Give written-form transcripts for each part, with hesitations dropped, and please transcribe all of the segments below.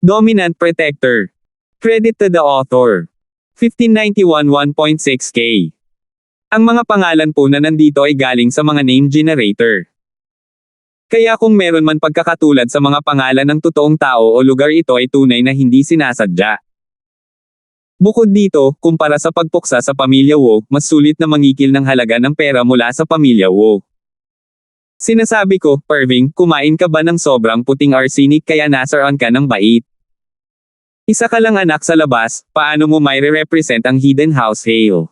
Dominant Protector. Credit to the author. 1591 1.6K. Ang mga pangalan po na nandito ay galing sa mga name generator. Kaya kung meron man pagkakatulad sa mga pangalan ng totoong tao o lugar, ito ay tunay na hindi sinasadya. Bukod dito, kumpara sa pagpuksa sa pamilya Wu, mas sulit na mangikil ng halaga ng pera mula sa pamilya Wu. Sinasabi ko, Irving, kumain ka ba ng sobrang puting arsenic kaya nasaran ka ng bait? Isa ka lang anak sa labas, paano mo may re-represent ang hidden house Hale?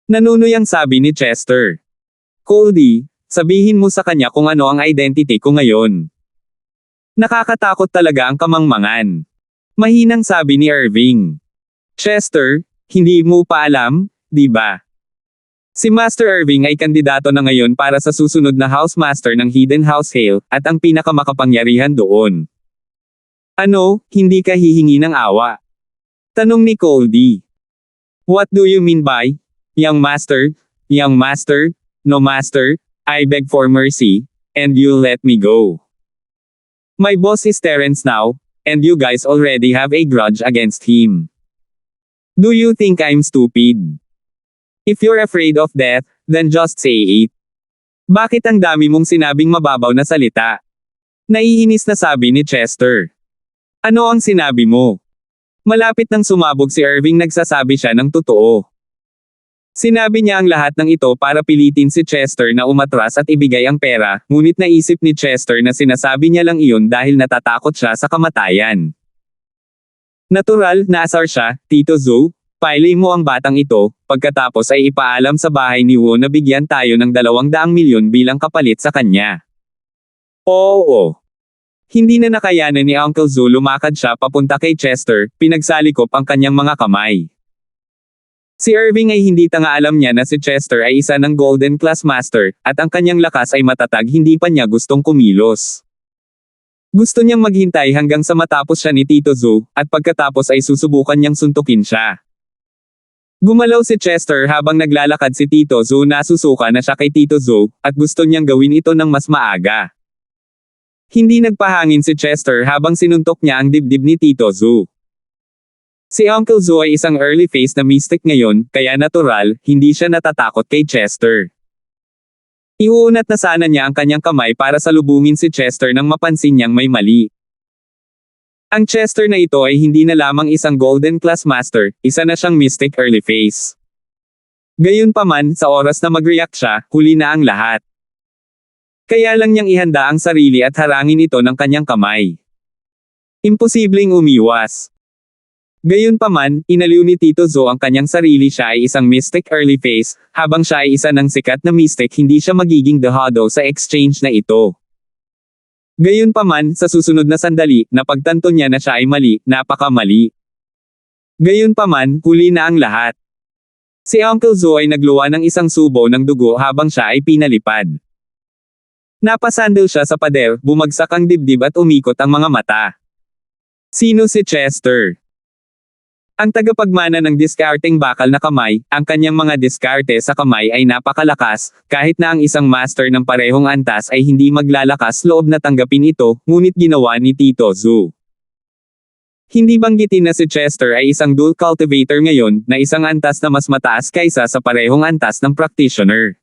Nanunuyang sabi ni Chester. Goldie, sabihin mo sa kanya kung ano ang identity ko ngayon. Nakakatakot talaga ang kamangmangan. Mahinang sabi ni Irving. Chester, hindi mo pa alam, di ba? Si Master Irving ay kandidato na ngayon para sa susunod na Housemaster ng Hidden House Hale, at ang pinakamakapangyarihan doon. Ano, hindi ka hihingi ng awa? Tanong ni Goldie. What do you mean by, young master, no master, I beg for mercy, and you let me go. My boss is Terence now, and you guys already have a grudge against him. Do you think I'm stupid? If you're afraid of death, then just say it. Bakit ang dami mong sinabing mababaw na salita? Naiinis na sabi ni Chester. Ano ang sinabi mo? Malapit nang sumabog si Irving, nagsasabi siya ng totoo. Sinabi niya ang lahat ng ito para pilitin si Chester na umatras at ibigay ang pera, ngunit naisip ni Chester na sinasabi niya lang iyon dahil natatakot siya sa kamatayan. Natural, naasar siya, Tito Zhou, pailay mo ang batang ito, pagkatapos ay ipaalam sa bahay ni Wu na bigyan tayo ng 200 milyon bilang kapalit sa kanya. Oo. Hindi na nakayanan ni Uncle Zhou, lumakad siya papunta kay Chester, pinagsalikop ang kanyang mga kamay. Si Irving ay hindi tanga, alam niya na si Chester ay isa ng Golden Class Master, at ang kanyang lakas ay matatag, hindi pa niya gustong kumilos. Gusto niyang maghintay hanggang sa matapos siya ni Tito Zhou, at pagkatapos ay susubukan niyang suntukin siya. Gumalaw si Chester habang naglalakad si Tito Zhou, nasusuka na siya kay Tito Zhou, at gusto niyang gawin ito ng mas maaga. Hindi nagpahangin si Chester habang sinuntok niya ang dibdib ni Tito Zhou. Si Uncle Zhou ay isang early phase na mystic ngayon, kaya natural, hindi siya natatakot kay Chester. Iuunat na sana niya ang kanyang kamay para salubungin si Chester nang mapansin niyang may mali. Ang Chester na ito ay hindi na lamang isang Golden Class Master, isa na siyang mystic early phase. Gayunpaman, sa oras na mag-react siya, huli na ang lahat. Kaya lang niyang ihanda ang sarili at harangin ito ng kanyang kamay. Imposibleng umiwas. Gayunpaman, inaliw ni Tito Zhou ang kanyang sarili, siya ay isang mystic early phase, habang siya ay isa ng sikat na mystic, hindi siya magiging dehado sa exchange na ito. Gayunpaman, sa susunod na sandali, napagtanto niya na siya ay mali, napakamali. Gayunpaman, huli na ang lahat. Si Uncle Zhou ay nagluwa ng isang subo ng dugo habang siya ay pinalipad. Napasandal siya sa pader, bumagsak ang dibdib at umikot ang mga mata. Sino si Chester? Ang tagapagmana ng diskarteng bakal na kamay, ang kanyang mga diskarte sa kamay ay napakalakas, kahit na ang isang master ng parehong antas ay hindi maglalakas loob na tanggapin ito, ngunit ginawa ni Tito Zhou. Hindi banggitin na si Chester ay isang dual cultivator ngayon, na isang antas na mas mataas kaysa sa parehong antas ng practitioner.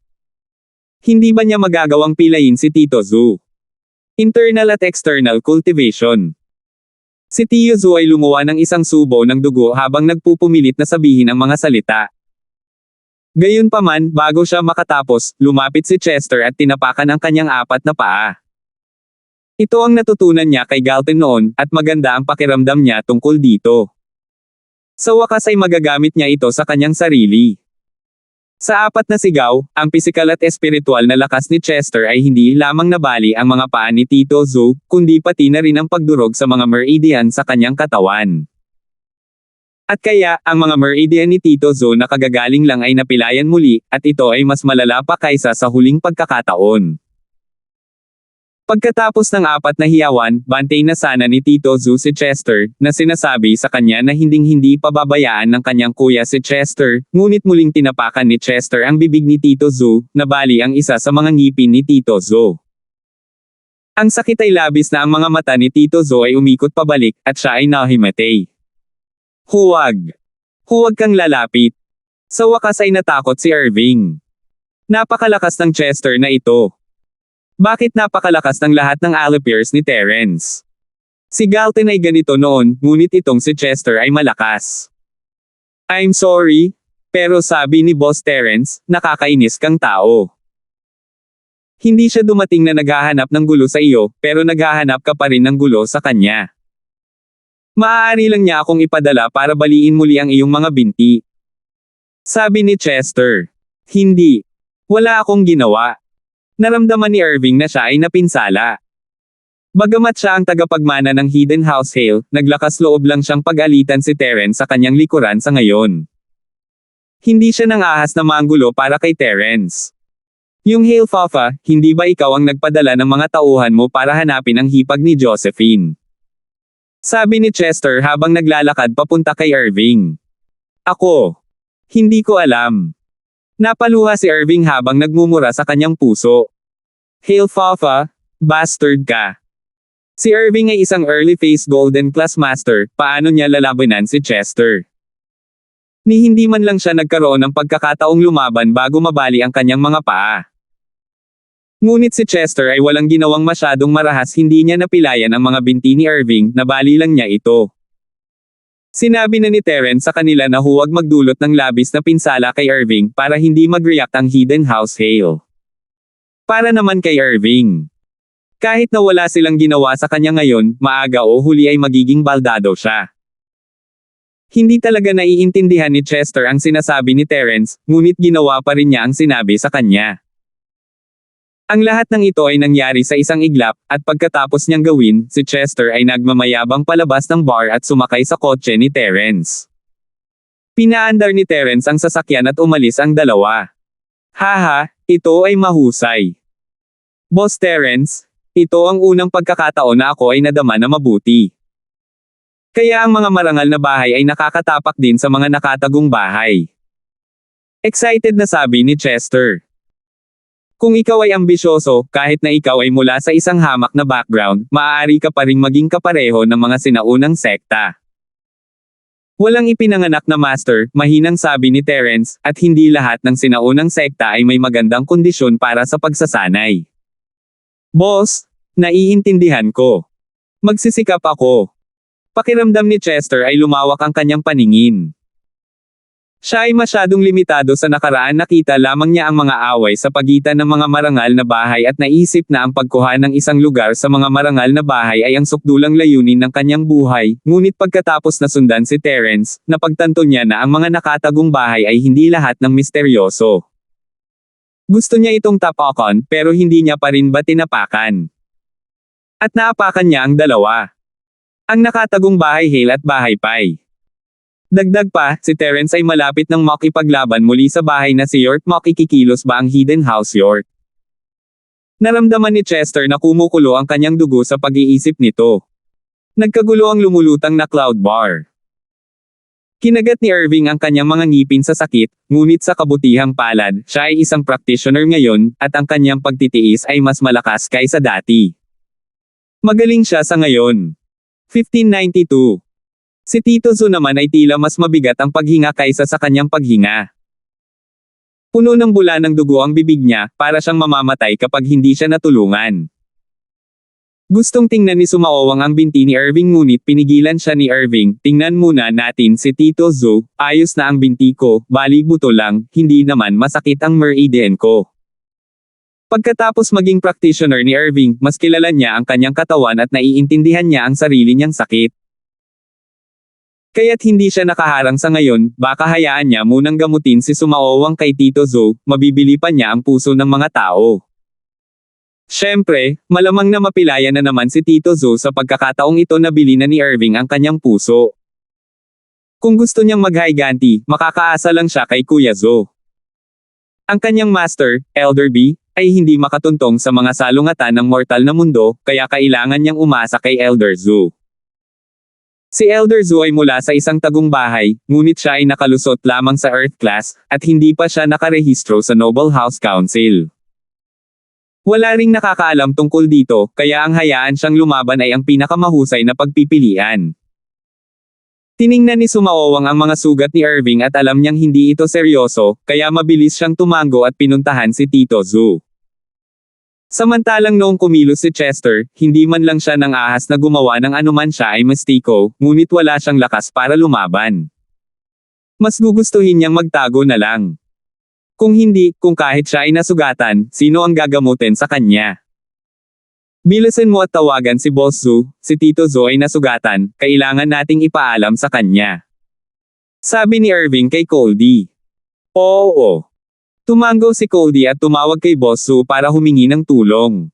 Hindi ba niya magagawang pilayin si Tito Zhou? Internal at external cultivation. Si Tio Zhou ay lumuwa ng isang subo ng dugo habang nagpupumilit na sabihin ang mga salita. Gayunpaman, bago siya makatapos, lumapit si Chester at tinapakan ang kanyang 4 na paa. Ito ang natutunan niya kay Galton noon, at maganda ang pakiramdam niya tungkol dito. Sa wakas ay magagamit niya ito sa kanyang sarili. Sa 4 na sigaw, ang pisikal at espiritual na lakas ni Chester ay hindi lamang nabali ang mga paa ni Tito Zhou, kundi pati na rin ang pagdurog sa mga meridian sa kanyang katawan. At kaya, ang mga meridian ni Tito Zhou na kagagaling lang ay napilayan muli, at ito ay mas malala pa kaysa sa huling pagkakataon. Pagkatapos ng 4 na hiyawan, bantay na sana ni Tito Zhou si Chester, na sinasabi sa kanya na hinding-hindi pababayaan ng kanyang kuya si Chester, ngunit muling tinapakan ni Chester ang bibig ni Tito Zhou, nabali ang isa sa mga ngipin ni Tito Zhou. Ang sakit ay labis na ang mga mata ni Tito Zo ay umikot pabalik, at siya ay nahimatay. Huwag! Huwag kang lalapit! Sa wakas ay natakot si Irving. Napakalakas ng Chester na ito. Bakit napakalakas ng lahat ng allipiers ni Terence? Si Galton ay ganito noon, ngunit itong si Chester ay malakas. I'm sorry, pero sabi ni Boss Terence, nakakainis kang tao. Hindi siya dumating na naghahanap ng gulo sa iyo, pero naghahanap ka pa rin ng gulo sa kanya. Maaari lang niya akong ipadala para baliin muli ang iyong mga binti. Sabi ni Chester. Hindi. Wala akong ginawa. Naramdaman ni Irving na siya ay napinsala. Bagamat siya ang tagapagmana ng Hidden House Hale, naglakas loob lang siyang pag-alitan si Terence sa kanyang likuran sa ngayon. Hindi siya nang ahas na manggulo para kay Terence. Yung Hale Fafa, hindi ba ikaw ang nagpadala ng mga tauhan mo para hanapin ang hipag ni Josephine? Sabi ni Chester habang naglalakad papunta kay Irving. Ako. Hindi ko alam. Napaluha si Irving habang nagmumura sa kanyang puso. Hale Fafa, bastard ka. Si Irving ay isang early phase Golden Class Master, paano niya lalabanan si Chester? Ni hindi man lang siya nagkaroon ng pagkakataong lumaban bago mabali ang kanyang mga paa. Ngunit si Chester ay walang ginawang masyadong marahas, hindi niya napilayan ang mga binti ni Irving, nabali lang niya ito. Sinabi na ni Terence sa kanila na huwag magdulot ng labis na pinsala kay Irving para hindi mag-react ang Hidden House Hale. Para naman kay Irving. Kahit na wala silang ginawa sa kanya ngayon, maaga o huli ay magiging baldado siya. Hindi talaga naiintindihan ni Chester ang sinasabi ni Terence, ngunit ginawa pa rin niya ang sinabi sa kanya. Ang lahat ng ito ay nangyari sa isang iglap, at pagkatapos niyang gawin, si Chester ay nagmamayabang palabas ng bar at sumakay sa kotse ni Terence. Pinaandar ni Terence ang sasakyan at umalis ang dalawa. Haha, ito ay mahusay. Boss Terence, ito ang unang pagkakataon na ako ay nadama na mabuti. Kaya ang mga marangal na bahay ay nakakatapak din sa mga nakatagong bahay. Excited na sabi ni Chester. Kung ikaw ay ambisyoso, kahit na ikaw ay mula sa isang hamak na background, maaari ka pa ring maging kapareho ng mga sinaunang sekta. Walang ipinanganak na master, mahinang sabi ni Terence, at hindi lahat ng sinaunang sekta ay may magandang kondisyon para sa pagsasanay. Boss, naiintindihan ko. Magsisikap ako. Pakiramdam ni Chester ay lumawak ang kanyang paningin. Siya ay masyadong limitado sa nakaraan, nakita lamang niya ang mga away sa pagitan ng mga marangal na bahay at naisip na ang pagkuha ng isang lugar sa mga marangal na bahay ay ang sukdulang layunin ng kanyang buhay, ngunit pagkatapos na sundan si Terence, napagtanto niya na ang mga nakatagong bahay ay hindi lahat ng misteryoso. Gusto niya itong tapakan, pero hindi niya pa rin ba tinapakan. At naapakan niya ang dalawa. Ang nakatagong bahay Hale at bahay Pai. Dagdag pa, si Terence ay malapit ng makipaglaban muli sa bahay na si York. Makikikilos ba ang Hidden House York? Naramdaman ni Chester na kumukulo ang kanyang dugo sa pag-iisip nito. Nagkagulo ang lumulutang na cloud bar. Kinagat ni Irving ang kanyang mga ngipin sa sakit, ngunit sa kabutihang palad, siya ay isang practitioner ngayon, at ang kanyang pagtitiis ay mas malakas kaysa dati. Magaling siya sa ngayon. 1592. Si Tito Zo naman ay tila mas mabigat ang paghinga kaysa sa kanyang paghinga. Puno ng bula ng dugo ang bibig niya, para siyang mamamatay kapag hindi siya natulungan. Gustong tingnan ni Sumaowang ang binti ni Irving, ngunit pinigilan siya ni Irving. Tingnan muna natin si Tito Zo, ayos na ang binti ko, bali buto lang, hindi naman masakit ang meridian ko. Pagkatapos maging practitioner ni Irving, mas kilala niya ang kanyang katawan at naiintindihan niya ang sarili niyang sakit. Kaya't hindi siya nakaharang sa ngayon, baka hayaan niya munang gamutin si Sumaowang kay Tito Zo, mabibili pa niya ang puso ng mga tao. Siyempre, malamang na mapilayan na naman si Tito Zo sa pagkakataong ito na bili na ni Irving ang kanyang puso. Kung gusto niyang mag-higanti, makakaasa lang siya kay Kuya Zo. Ang kanyang master, Elder B, ay hindi makatuntong sa mga salungatan ng mortal na mundo, kaya kailangan niyang umasa kay Elder Zo. Si Elder Zo ay mula sa isang tagong bahay, ngunit siya ay nakalusot lamang sa Earth class, at hindi pa siya nakarehistro sa Noble House Council. Wala ring nakakaalam tungkol dito, kaya ang hayaan siyang lumaban ay ang pinakamahusay na pagpipilian. Tiningnan ni Sumaowang ang mga sugat ni Irving at alam niyang hindi ito seryoso, kaya mabilis siyang tumango at pinuntahan si Tito Zhu. Samantalang noong kumilos si Chester, hindi man lang siya nang ahas na gumawa ng anuman siya ay mastiko, ngunit wala siyang lakas para lumaban. Mas gugustuhin niyang magtago na lang. Kung hindi, kung kahit siya ay nasugatan, sino ang gagamutin sa kanya? Bilisan mo at tawagan si Boss Zhu, si Tito Zhu ay nasugatan, kailangan nating ipaalam sa kanya. Sabi ni Irving kay Coldy. Oo. Tumango si Coldy at tumawag kay Boss Zhu para humingi ng tulong.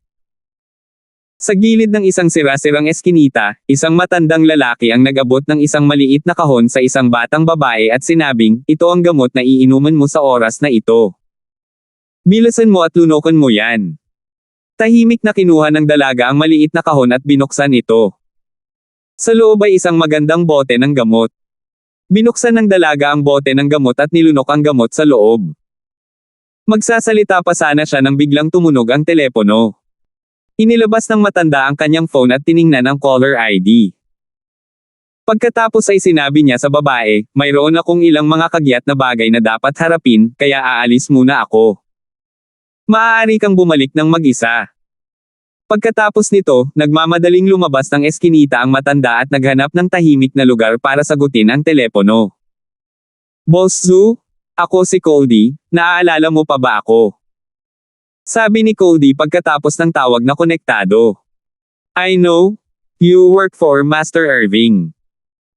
Sa gilid ng isang sira-sirang eskinita, isang matandang lalaki ang nag-abot ng isang maliit na kahon sa isang batang babae at sinabing, ito ang gamot na iinuman mo sa oras na ito. Bilisan mo at lunukan mo yan. Tahimik na kinuha ng dalaga ang maliit na kahon at binuksan ito. Sa loob ay isang magandang bote ng gamot. Binuksan ng dalaga ang bote ng gamot at nilunok ang gamot sa loob. Magsasalita pa sana siya nang biglang tumunog ang telepono. Inilabas ng matanda ang kanyang phone at tiningnan ang caller ID. Pagkatapos ay sinabi niya sa babae, mayroon akong ilang mga kagyat na bagay na dapat harapin, kaya aalis muna ako. Maaari kang bumalik ng mag-isa. Pagkatapos nito, nagmamadaling lumabas ng eskinita ang matanda at naghanap ng tahimik na lugar para sagutin ang telepono. Boss Zhu? Ako si Coldy, naaalala mo pa ba ako? Sabi ni Coldy pagkatapos ng tawag na konektado. I know. You work for Master Irving.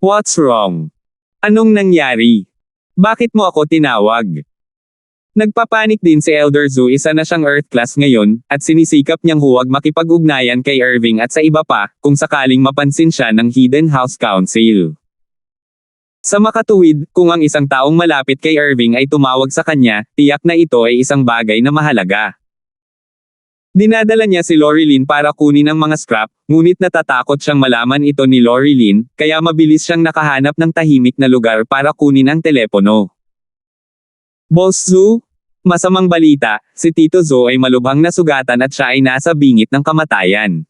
What's wrong? Anong nangyari? Bakit mo ako tinawag? Nagpapanik din si Elder Zhu, isa na siyang Earth class ngayon, at sinisikap niyang huwag makipag-ugnayan kay Irving at sa iba pa, kung sakaling mapansin siya ng Hidden House Council. Sa makatuwid, kung ang isang taong malapit kay Irving ay tumawag sa kanya, tiyak na ito ay isang bagay na mahalaga. Dinadala niya si Lorilyn para kunin ang mga scrap, ngunit natatakot siyang malaman ito ni Lorilyn, kaya mabilis siyang nakahanap ng tahimik na lugar para kunin ang telepono. Boss Zhu? Masamang balita, si Tito Zhu ay malubhang nasugatan at siya ay nasa bingit ng kamatayan.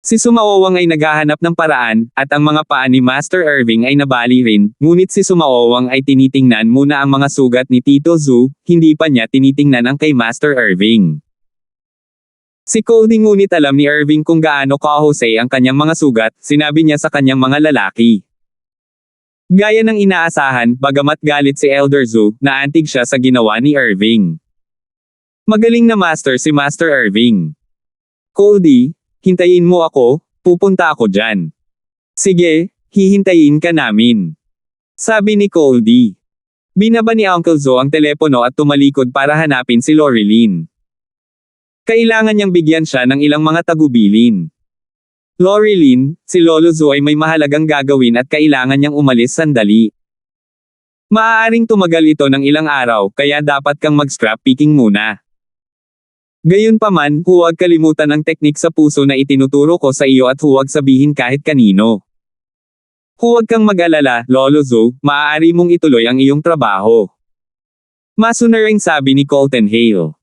Si Sumaowang ay naghahanap ng paraan, at ang mga paa ni Master Irving ay nabali rin, ngunit si Sumaowang ay tinitingnan muna ang mga sugat ni Tito Zhu, hindi pa niya tinitingnan ang kay Master Irving. Si Coldy ngunit alam ni Irving kung gaano kahusay ang kanyang mga sugat, sinabi niya sa kanyang mga lalaki. Gaya ng inaasahan, bagamat galit si Elder Zhu, naantig siya sa ginawa ni Irving. Magaling na master si Master Irving. Coldy, hintayin mo ako, pupunta ako dyan. Sige, hihintayin ka namin. Sabi ni Coldy. Binaba ni Uncle Zhu ang telepono at tumalikod para hanapin si Lorilyn. Kailangan niyang bigyan siya ng ilang mga tagubilin. Lorilyn, si Lolo Zhu ay may mahalagang gagawin at kailangan niyang umalis sandali. Maaaring tumagal ito ng ilang araw, kaya dapat kang mag-scrap picking muna. Gayunpaman, huwag kalimutan ang teknik sa puso na itinuturo ko sa iyo at huwag sabihin kahit kanino. Huwag kang mag-alala, Lolo Zhu, maaari mong ituloy ang iyong trabaho. Masunaring sabi ni Colton Hale.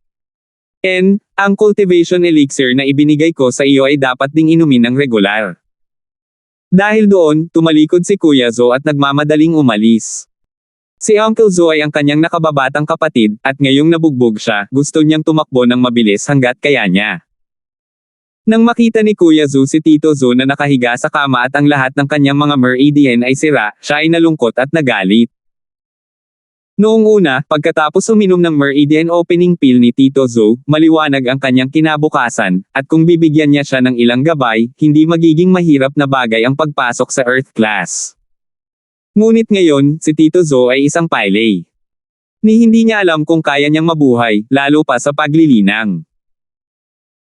Ang cultivation elixir na ibinigay ko sa iyo ay dapat ding inumin ng regular. Dahil doon, tumalikod si Kuya Zhu at nagmamadaling umalis. Si Uncle Zhu ay ang kanyang nakababatang kapatid, at ngayong nabugbog siya, gusto niyang tumakbo ng mabilis hanggat kaya niya. Nang makita ni Kuya Zhu si Tito Zhu na nakahiga sa kama at ang lahat ng kanyang mga meridian ay sira, siya ay nalungkot at nagalit. Noong una, pagkatapos uminom ng meridian opening pill ni Tito Zhu, maliwanag ang kanyang kinabukasan, at kung bibigyan niya siya ng ilang gabay, hindi magiging mahirap na bagay ang pagpasok sa Earth class. Ngunit ngayon, si Tito Zhu ay isang pile. Ni hindi niya alam kung kaya niyang mabuhay, lalo pa sa paglilinang.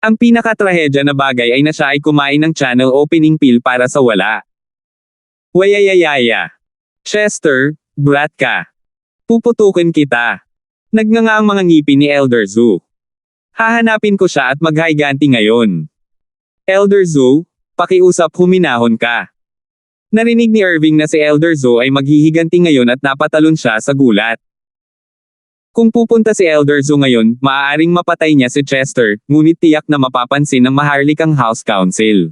Ang pinakatrahedya na bagay ay na siya ay kumain ng channel opening pill para sa wala. Wayayayaya. Chester, brat ka. Puputukin kita. Nagnganga ang mga ngipin ni Elder Zhu. Hahanapin ko siya at maghiganti ngayon. Elder Zhu, pakiusap huminahon ka. Narinig ni Irving na si Elder Zhu ay maghihiganti ngayon at napatalon siya sa gulat. Kung pupunta si Elder Zhu ngayon, maaaring mapatay niya si Chester, ngunit tiyak na mapapansin ng maharlikang House Council.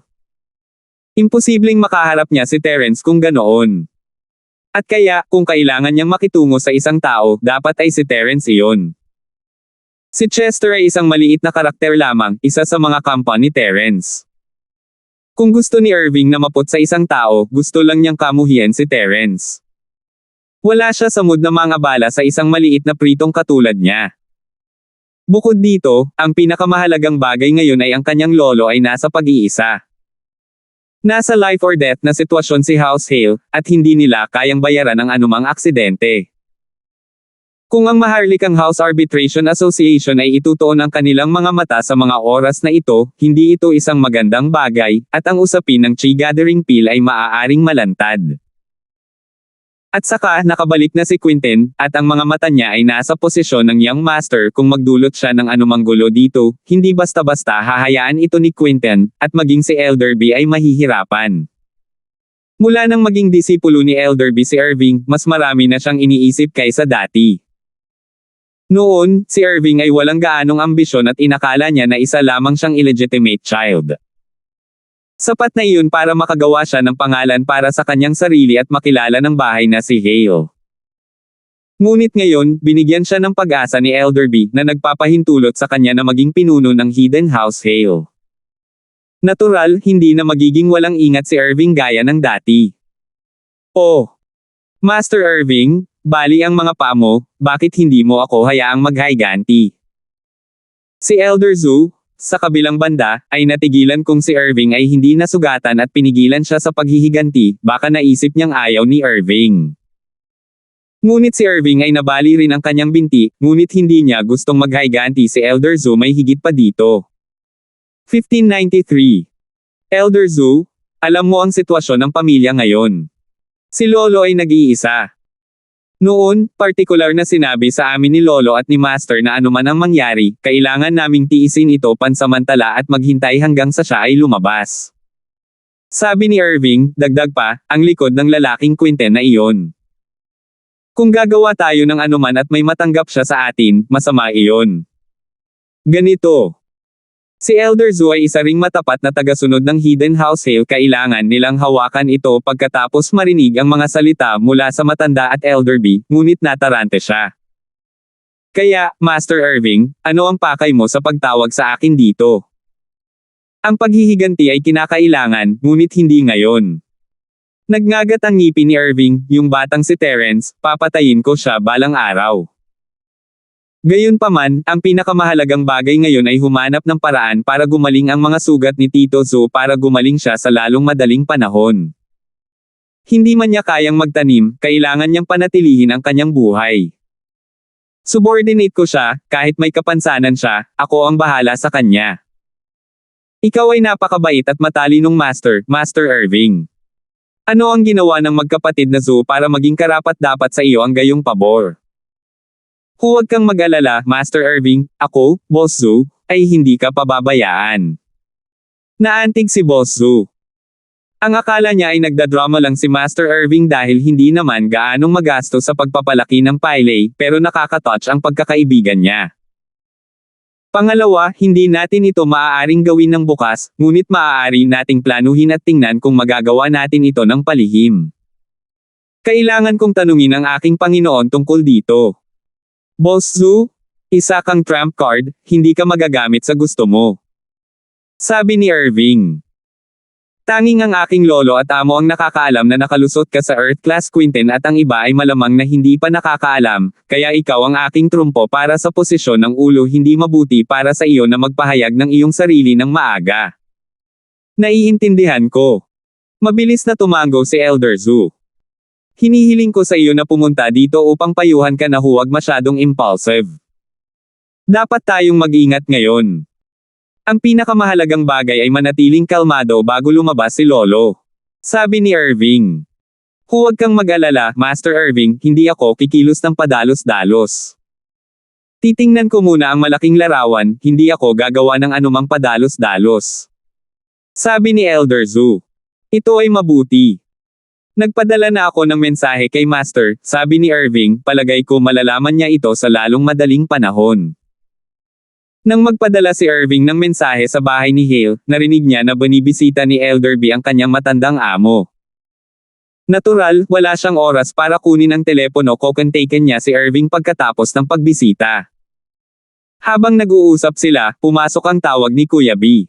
Imposibleng makaharap niya si Terence kung ganoon. At kaya, kung kailangan niyang makitungo sa isang tao, dapat ay si Terence iyon. Si Chester ay isang maliit na karakter lamang, isa sa mga kampa ni Terence. Kung gusto ni Irving na maput sa isang tao, gusto lang niyang kamuhian si Terence. Wala siya sa mood na mangabala sa isang maliit na pritong katulad niya. Bukod dito, ang pinakamahalagang bagay ngayon ay ang kanyang lolo ay nasa pag-iisa. Nasa life or death na sitwasyon si House Hale, at hindi nila kayang bayaran ang anumang aksidente. Kung ang maharlikang House Arbitration Association ay itutuon ang kanilang mga mata sa mga oras na ito, hindi ito isang magandang bagay, at ang usapin ng Chi Gathering Pill ay maaaring malantad. At saka, nakabalik na si Quentin, at ang mga mata niya ay nasa posisyon ng Young Master kung magdulot siya ng anumang gulo dito, hindi basta-basta hahayaan ito ni Quentin, at maging si Elderby ay mahihirapan. Mula nang maging disipulo ni Elderby si Irving, mas marami na siyang iniisip kaysa dati. Noon, si Irving ay walang gaanong ambisyon at inakala niya na isa lamang siyang illegitimate child. Sapat na iyon para makagawa siya ng pangalan para sa kanyang sarili at makilala ng bahay na si Hale. Ngunit ngayon, binigyan siya ng pag-asa ni Elderby na nagpapahintulot sa kanya na maging pinuno ng Hidden House Hale. Natural, hindi na magiging walang ingat si Irving gaya ng dati. Oh! Master Irving, bali ang mga paa mo, bakit hindi mo ako hayaang maghiganti? Si Elder Zhu, sa kabilang banda, ay natigilan kung si Irving ay hindi nasugatan at pinigilan siya sa paghihiganti, baka naisip niyang ayaw ni Irving. Ngunit si Irving ay nabali rin ang kanyang binti, ngunit hindi niya gustong maghiganti si Elder Zhu may higit pa dito. 1593. Elder Zhu, alam mo ang sitwasyon ng pamilya ngayon. Si Lolo ay nag-iisa. Noon, partikular na sinabi sa amin ni Lolo at ni Master na anuman ang mangyari, kailangan naming tiisin ito pansamantala at maghintay hanggang sa siya ay lumabas. Sabi ni Irving, dagdag pa, ang likod ng lalaking Quentin na iyon. Kung gagawa tayo ng anuman at may matanggap siya sa atin, masama iyon. Ganito. Si Elder Zhu ay isa ring matapat na tagasunod ng Hidden House Hale, kailangan nilang hawakan ito pagkatapos marinig ang mga salita mula sa matanda at Elderby, ngunit natarante siya. Kaya, Master Irving, ano ang pakay mo sa pagtawag sa akin dito? Ang paghihiganti ay kinakailangan, ngunit hindi ngayon. Nagngagat ang ngipin ni Irving, yung batang si Terence, papatayin ko siya balang araw. Gayunpaman, ang pinakamahalagang bagay ngayon ay humanap ng paraan para gumaling ang mga sugat ni Tito Zhu para gumaling siya sa lalong madaling panahon. Hindi man niya kayang magtanim, kailangan niyang panatilihin ang kanyang buhay. Subordinate ko siya, kahit may kapansanan siya, ako ang bahala sa kanya. Ikaw ay napakabait at matalinong master, Master Irving. Ano ang ginawa ng magkapatid na Zhu para maging karapat-dapat sa iyo ang gayong pabor? Huwag kang mag-alala, Master Irving, ako, Boss Zhu, ay hindi ka pababayaan. Naantig si Boss Zhu. Ang akala niya ay nagdadrama lang si Master Irving dahil hindi naman gaanong magasto sa pagpapalaki ng Pyle, pero nakakatouch ang pagkakaibigan niya. Pangalawa, hindi natin ito maaaring gawin ng bukas, ngunit maaari nating planuhin at tingnan kung magagawa natin ito ng palihim. Kailangan kong tanungin ang aking Panginoon tungkol dito. Boss Zhu, isa kang trump card, hindi ka magagamit sa gusto mo. Sabi ni Irving. Tanging ang aking lolo at amo ang nakakaalam na nakalusot ka sa Earth Class Quentin at ang iba ay malamang na hindi pa nakakaalam, kaya ikaw ang aking trumpo para sa posisyon ng ulo. Hindi mabuti para sa iyo na magpahayag ng iyong sarili ng maaga. Naiintindihan ko. Mabilis na tumango si Elder Zhu. Hinihiling ko sa iyo na pumunta dito upang payuhan ka na huwag masyadong impulsive. Dapat tayong mag-ingat ngayon. Ang pinakamahalagang bagay ay manatiling kalmado bago lumabas si Lolo. Sabi ni Irving. Huwag kang mag-alala, Master Irving, hindi ako kikilos ng padalos-dalos. Titingnan ko muna ang malaking larawan, hindi ako gagawa ng anumang padalos-dalos. Sabi ni Elder Zhu. Ito ay mabuti. Nagpadala na ako ng mensahe kay Master, sabi ni Irving, palagay ko malalaman niya ito sa lalong madaling panahon. Nang magpadala si Irving ng mensahe sa bahay ni Hale, narinig niya na binibisita ni Elderby ang kanyang matandang amo. Natural, wala siyang oras para kunin ang telepono o kontakin niya si Irving pagkatapos ng pagbisita. Habang nag-uusap sila, pumasok ang tawag ni Kuya B.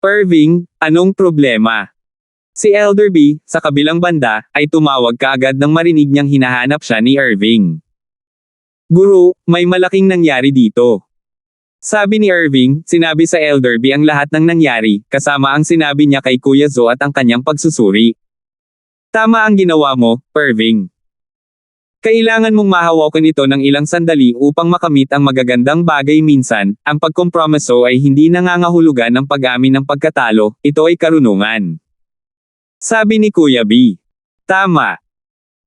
Irving, anong problema? Si Elderby, sa kabilang banda, ay tumawag kaagad nang marinig niyang hinahanap siya ni Irving. Guru, may malaking nangyari dito. Sabi ni Irving, sinabi sa Elderby ang lahat ng nangyari, kasama ang sinabi niya kay Kuya Zo at ang kanyang pagsusuri. Tama ang ginawa mo, Irving. Kailangan mong mahawakan ito ng ilang sandali upang makamit ang magagandang bagay minsan, ang pagkompromiso ay hindi nangangahulugan ng pag-amin ng pagkatalo, ito ay karunungan. Sabi ni Kuya B. Tama.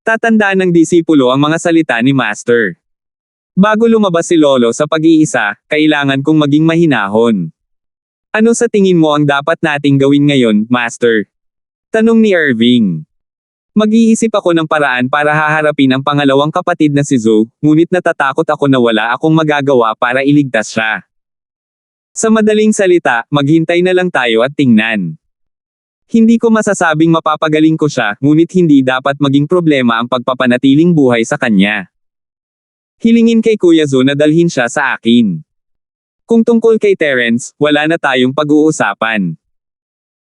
Tatandaan ng disipulo ang mga salita ni Master. Bago lumabas si Lolo sa pag-iisa, kailangan kong maging mahinahon. Ano sa tingin mo ang dapat nating gawin ngayon, Master? Tanong ni Irving. Mag-iisip ako ng paraan para haharapin ang pangalawang kapatid na si Zo, ngunit natatakot ako na wala akong magagawa para iligtas siya. Sa madaling salita, maghintay na lang tayo at tingnan. Hindi ko masasabing mapapagaling ko siya, ngunit hindi dapat maging problema ang pagpapanatiling buhay sa kanya. Hilingin kay Kuya Zo na dalhin siya sa akin. Kung tungkol kay Terence, wala na tayong pag-uusapan.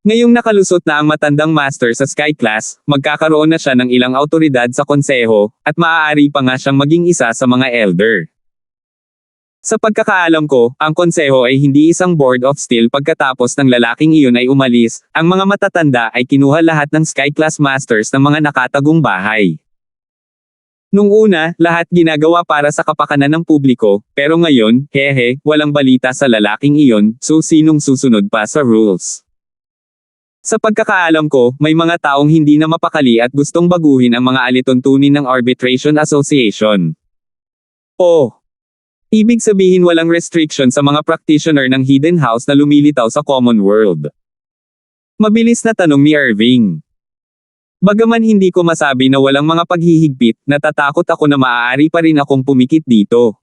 Ngayong nakalusot na ang matandang master sa Sky Class, magkakaroon na siya ng ilang autoridad sa konseho, at maaari pa nga siyang maging isa sa mga elder. Sa pagkakaalam ko, ang konseho ay hindi isang board of steel pagkatapos ng lalaking iyon ay umalis, ang mga matatanda ay kinuha lahat ng Sky Class Masters ng mga nakatagong bahay. Nung una, lahat ginagawa para sa kapakanan ng publiko, pero ngayon, walang balita sa lalaking iyon, so sinong susunod pa sa rules? Sa pagkakaalam ko, may mga taong hindi na mapakali at gustong baguhin ang mga alituntunin ng Arbitration Association. Oh! Ibig sabihin walang restriction sa mga practitioner ng Hidden House na lumilitaw sa common world. Mabilis na tanong ni Irving. Bagaman hindi ko masabi na walang mga paghihigpit, natatakot ako na maaari pa rin akong pumikit dito.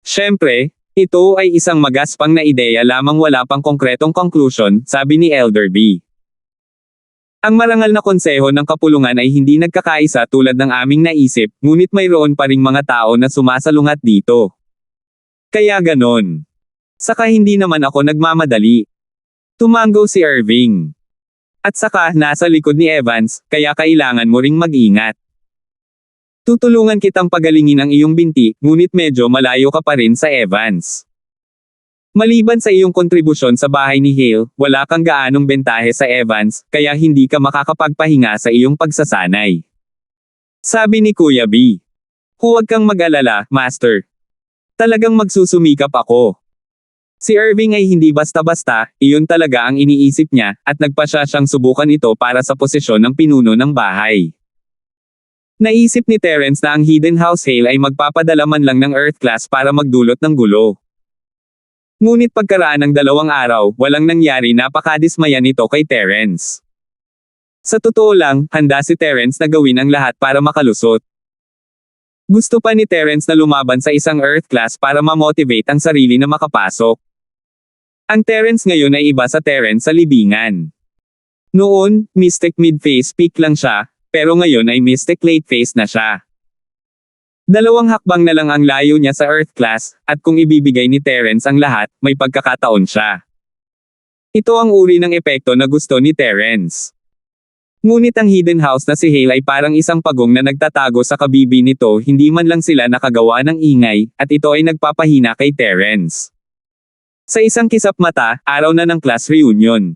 Siyempre, ito ay isang magaspang na ideya lamang wala pang konkretong conclusion, sabi ni Elderby. Ang marangal na konseho ng kapulungan ay hindi nagkakaisa tulad ng aming naisip, ngunit mayroon pa ring mga tao na sumasalungat dito. Kaya ganon. Saka hindi naman ako nagmamadali. Tumango si Irving. At saka, nasa likod ni Evans, kaya kailangan mo ring mag-ingat. Tutulungan kitang pagalingin ang iyong binti, ngunit medyo malayo ka pa rin sa Evans. Maliban sa iyong kontribusyon sa bahay ni Hale, wala kang gaanong bentahe sa Evans, kaya hindi ka makakapagpahinga sa iyong pagsasanay. Sabi ni Kuya B. Huwag kang mag-alala, Master. Talagang magsusumikap ako. Si Irving ay hindi basta-basta, iyon talaga ang iniisip niya, at nagpasya siyang subukan ito para sa posisyon ng pinuno ng bahay. Naisip ni Terence na ang Hidden House Hale ay magpapadala man lang ng Earth Class para magdulot ng gulo. Ngunit pagkaraan ng 2 araw, walang nangyari, napakadismaya nito kay Terence. Sa totoo lang, handa si Terence na gawin ang lahat para makalusot. Gusto pa ni Terence na lumaban sa isang Earth Class para ma-motivate ang sarili na makapasok. Ang Terence ngayon ay iba sa Terence sa libingan. Noon, Mystic Mid-Phase peak lang siya, pero ngayon ay Mystic Late Phase na siya. 2 hakbang na lang ang layo niya sa Earth Class, at kung ibibigay ni Terence ang lahat, may pagkakataon siya. Ito ang uri ng epekto na gusto ni Terence. Ngunit ang Hidden House na si Hale ay parang isang pagong na nagtatago sa kabibi nito, hindi man lang sila nakagawa ng ingay, at ito ay nagpapahina kay Terence. Sa isang kisap mata, araw na ng class reunion.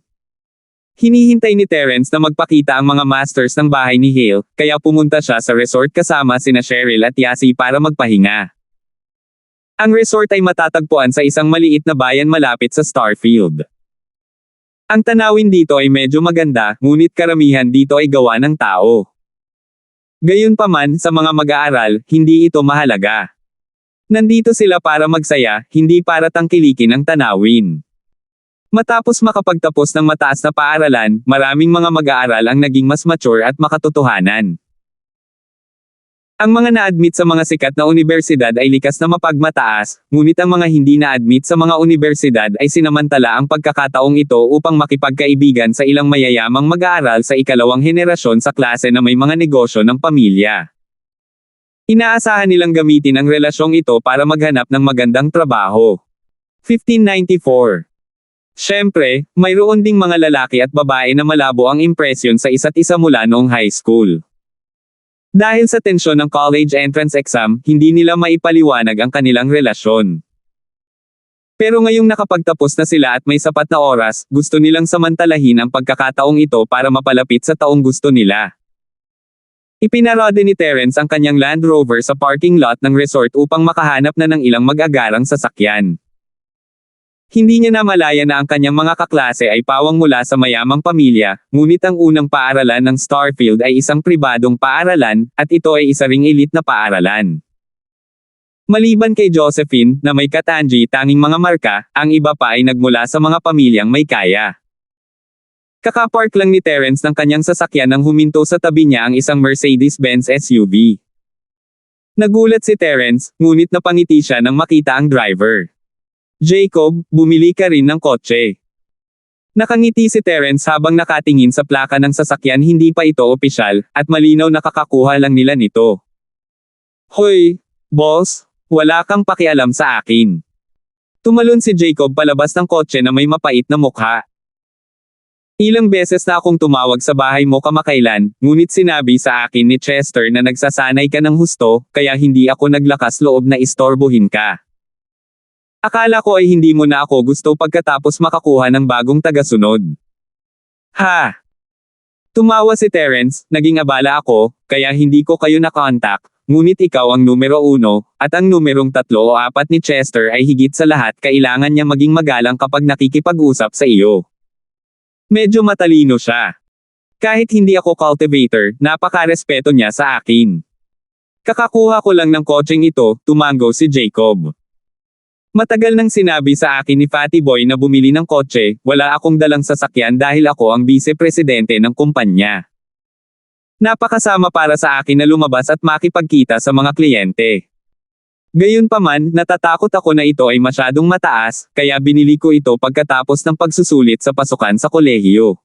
Hinihintay ni Terence na magpakita ang mga masters ng bahay ni Hale, kaya pumunta siya sa resort kasama sina Cheryl at Yasi para magpahinga. Ang resort ay matatagpuan sa isang maliit na bayan malapit sa Starfield. Ang tanawin dito ay medyo maganda, ngunit karamihan dito ay gawa ng tao. Gayunpaman, sa mga mag-aaral, hindi ito mahalaga. Nandito sila para magsaya, hindi para tangkilikin ang tanawin. Matapos makapagtapos ng mataas na paaralan, maraming mga mag-aaral ang naging mas mature at makatotohanan. Ang mga na-admit sa mga sikat na universidad ay likas na mapagmataas, ngunit ang mga hindi na-admit sa mga universidad ay sinamantala ang pagkakataong ito upang makipagkaibigan sa ilang mayayamang mag-aaral sa ikalawang henerasyon sa klase na may mga negosyo ng pamilya. Inaasahan nilang gamitin ang relasyong ito para maghanap ng magandang trabaho. 1594. Siyempre, mayroon ding mga lalaki at babae na malabo ang impresyon sa isa't isa mula noong high school. Dahil sa tensyon ng college entrance exam, hindi nila maipaliwanag ang kanilang relasyon. Pero ngayong nakapagtapos na sila at may sapat na oras, gusto nilang samantalahin ang pagkakataong ito para mapalapit sa taong gusto nila. Ipinarode ni Terence ang kanyang Land Rover sa parking lot ng resort upang makahanap na ng ilang mag-agarang sasakyan. Hindi niya namalaya na ang kanyang mga kaklase ay pawang mula sa mayamang pamilya, ngunit ang unang paaralan ng Starfield ay isang pribadong paaralan, at ito ay isa ring elite na paaralan. Maliban kay Josephine, na may katangi tanging mga marka, ang iba pa ay nagmula sa mga pamilyang may kaya. Kakapark lang ni Terence ng kanyang sasakyan nang huminto sa tabi niya ang isang Mercedes-Benz SUV. Nagulat si Terence, ngunit napangiti siya nang makita ang driver. Jacob, bumili ka rin ng kotse. Nakangiti si Terence habang nakatingin sa plaka ng sasakyan, hindi pa ito opisyal, at malinaw na kakakuha lang nila nito. Hoy, boss, wala kang pakialam sa akin. Tumalon si Jacob palabas ng kotse na may mapait na mukha. Ilang beses na akong tumawag sa bahay mo kamakailan, ngunit sinabi sa akin ni Chester na nagsasanay ka ng husto, kaya hindi ako naglakas loob na istorbohin ka. Akala ko ay hindi mo na ako gusto pagkatapos makakuha ng bagong tagasunod. Ha! Tumawa si Terence, naging abala ako, kaya hindi ko kayo nakontak, ngunit ikaw ang numero 1, at ang numerong 3 o 4 ni Chester ay higit sa lahat kailangan niya maging magalang kapag nakikipag-usap sa iyo. Medyo matalino siya. Kahit hindi ako cultivator, napaka-respeto niya sa akin. Kakakuha ko lang ng kotseng ito, tumango si Jacob. Matagal nang sinabi sa akin ni Fatty Boy na bumili ng kotse, wala akong dalang sasakyan dahil ako ang vice-presidente ng kumpanya. Napakasama para sa akin na lumabas at makipagkita sa mga kliyente. Gayunpaman, natatakot ako na ito ay masyadong mataas, kaya binili ko ito pagkatapos ng pagsusulit sa pasukan sa kolehiyo.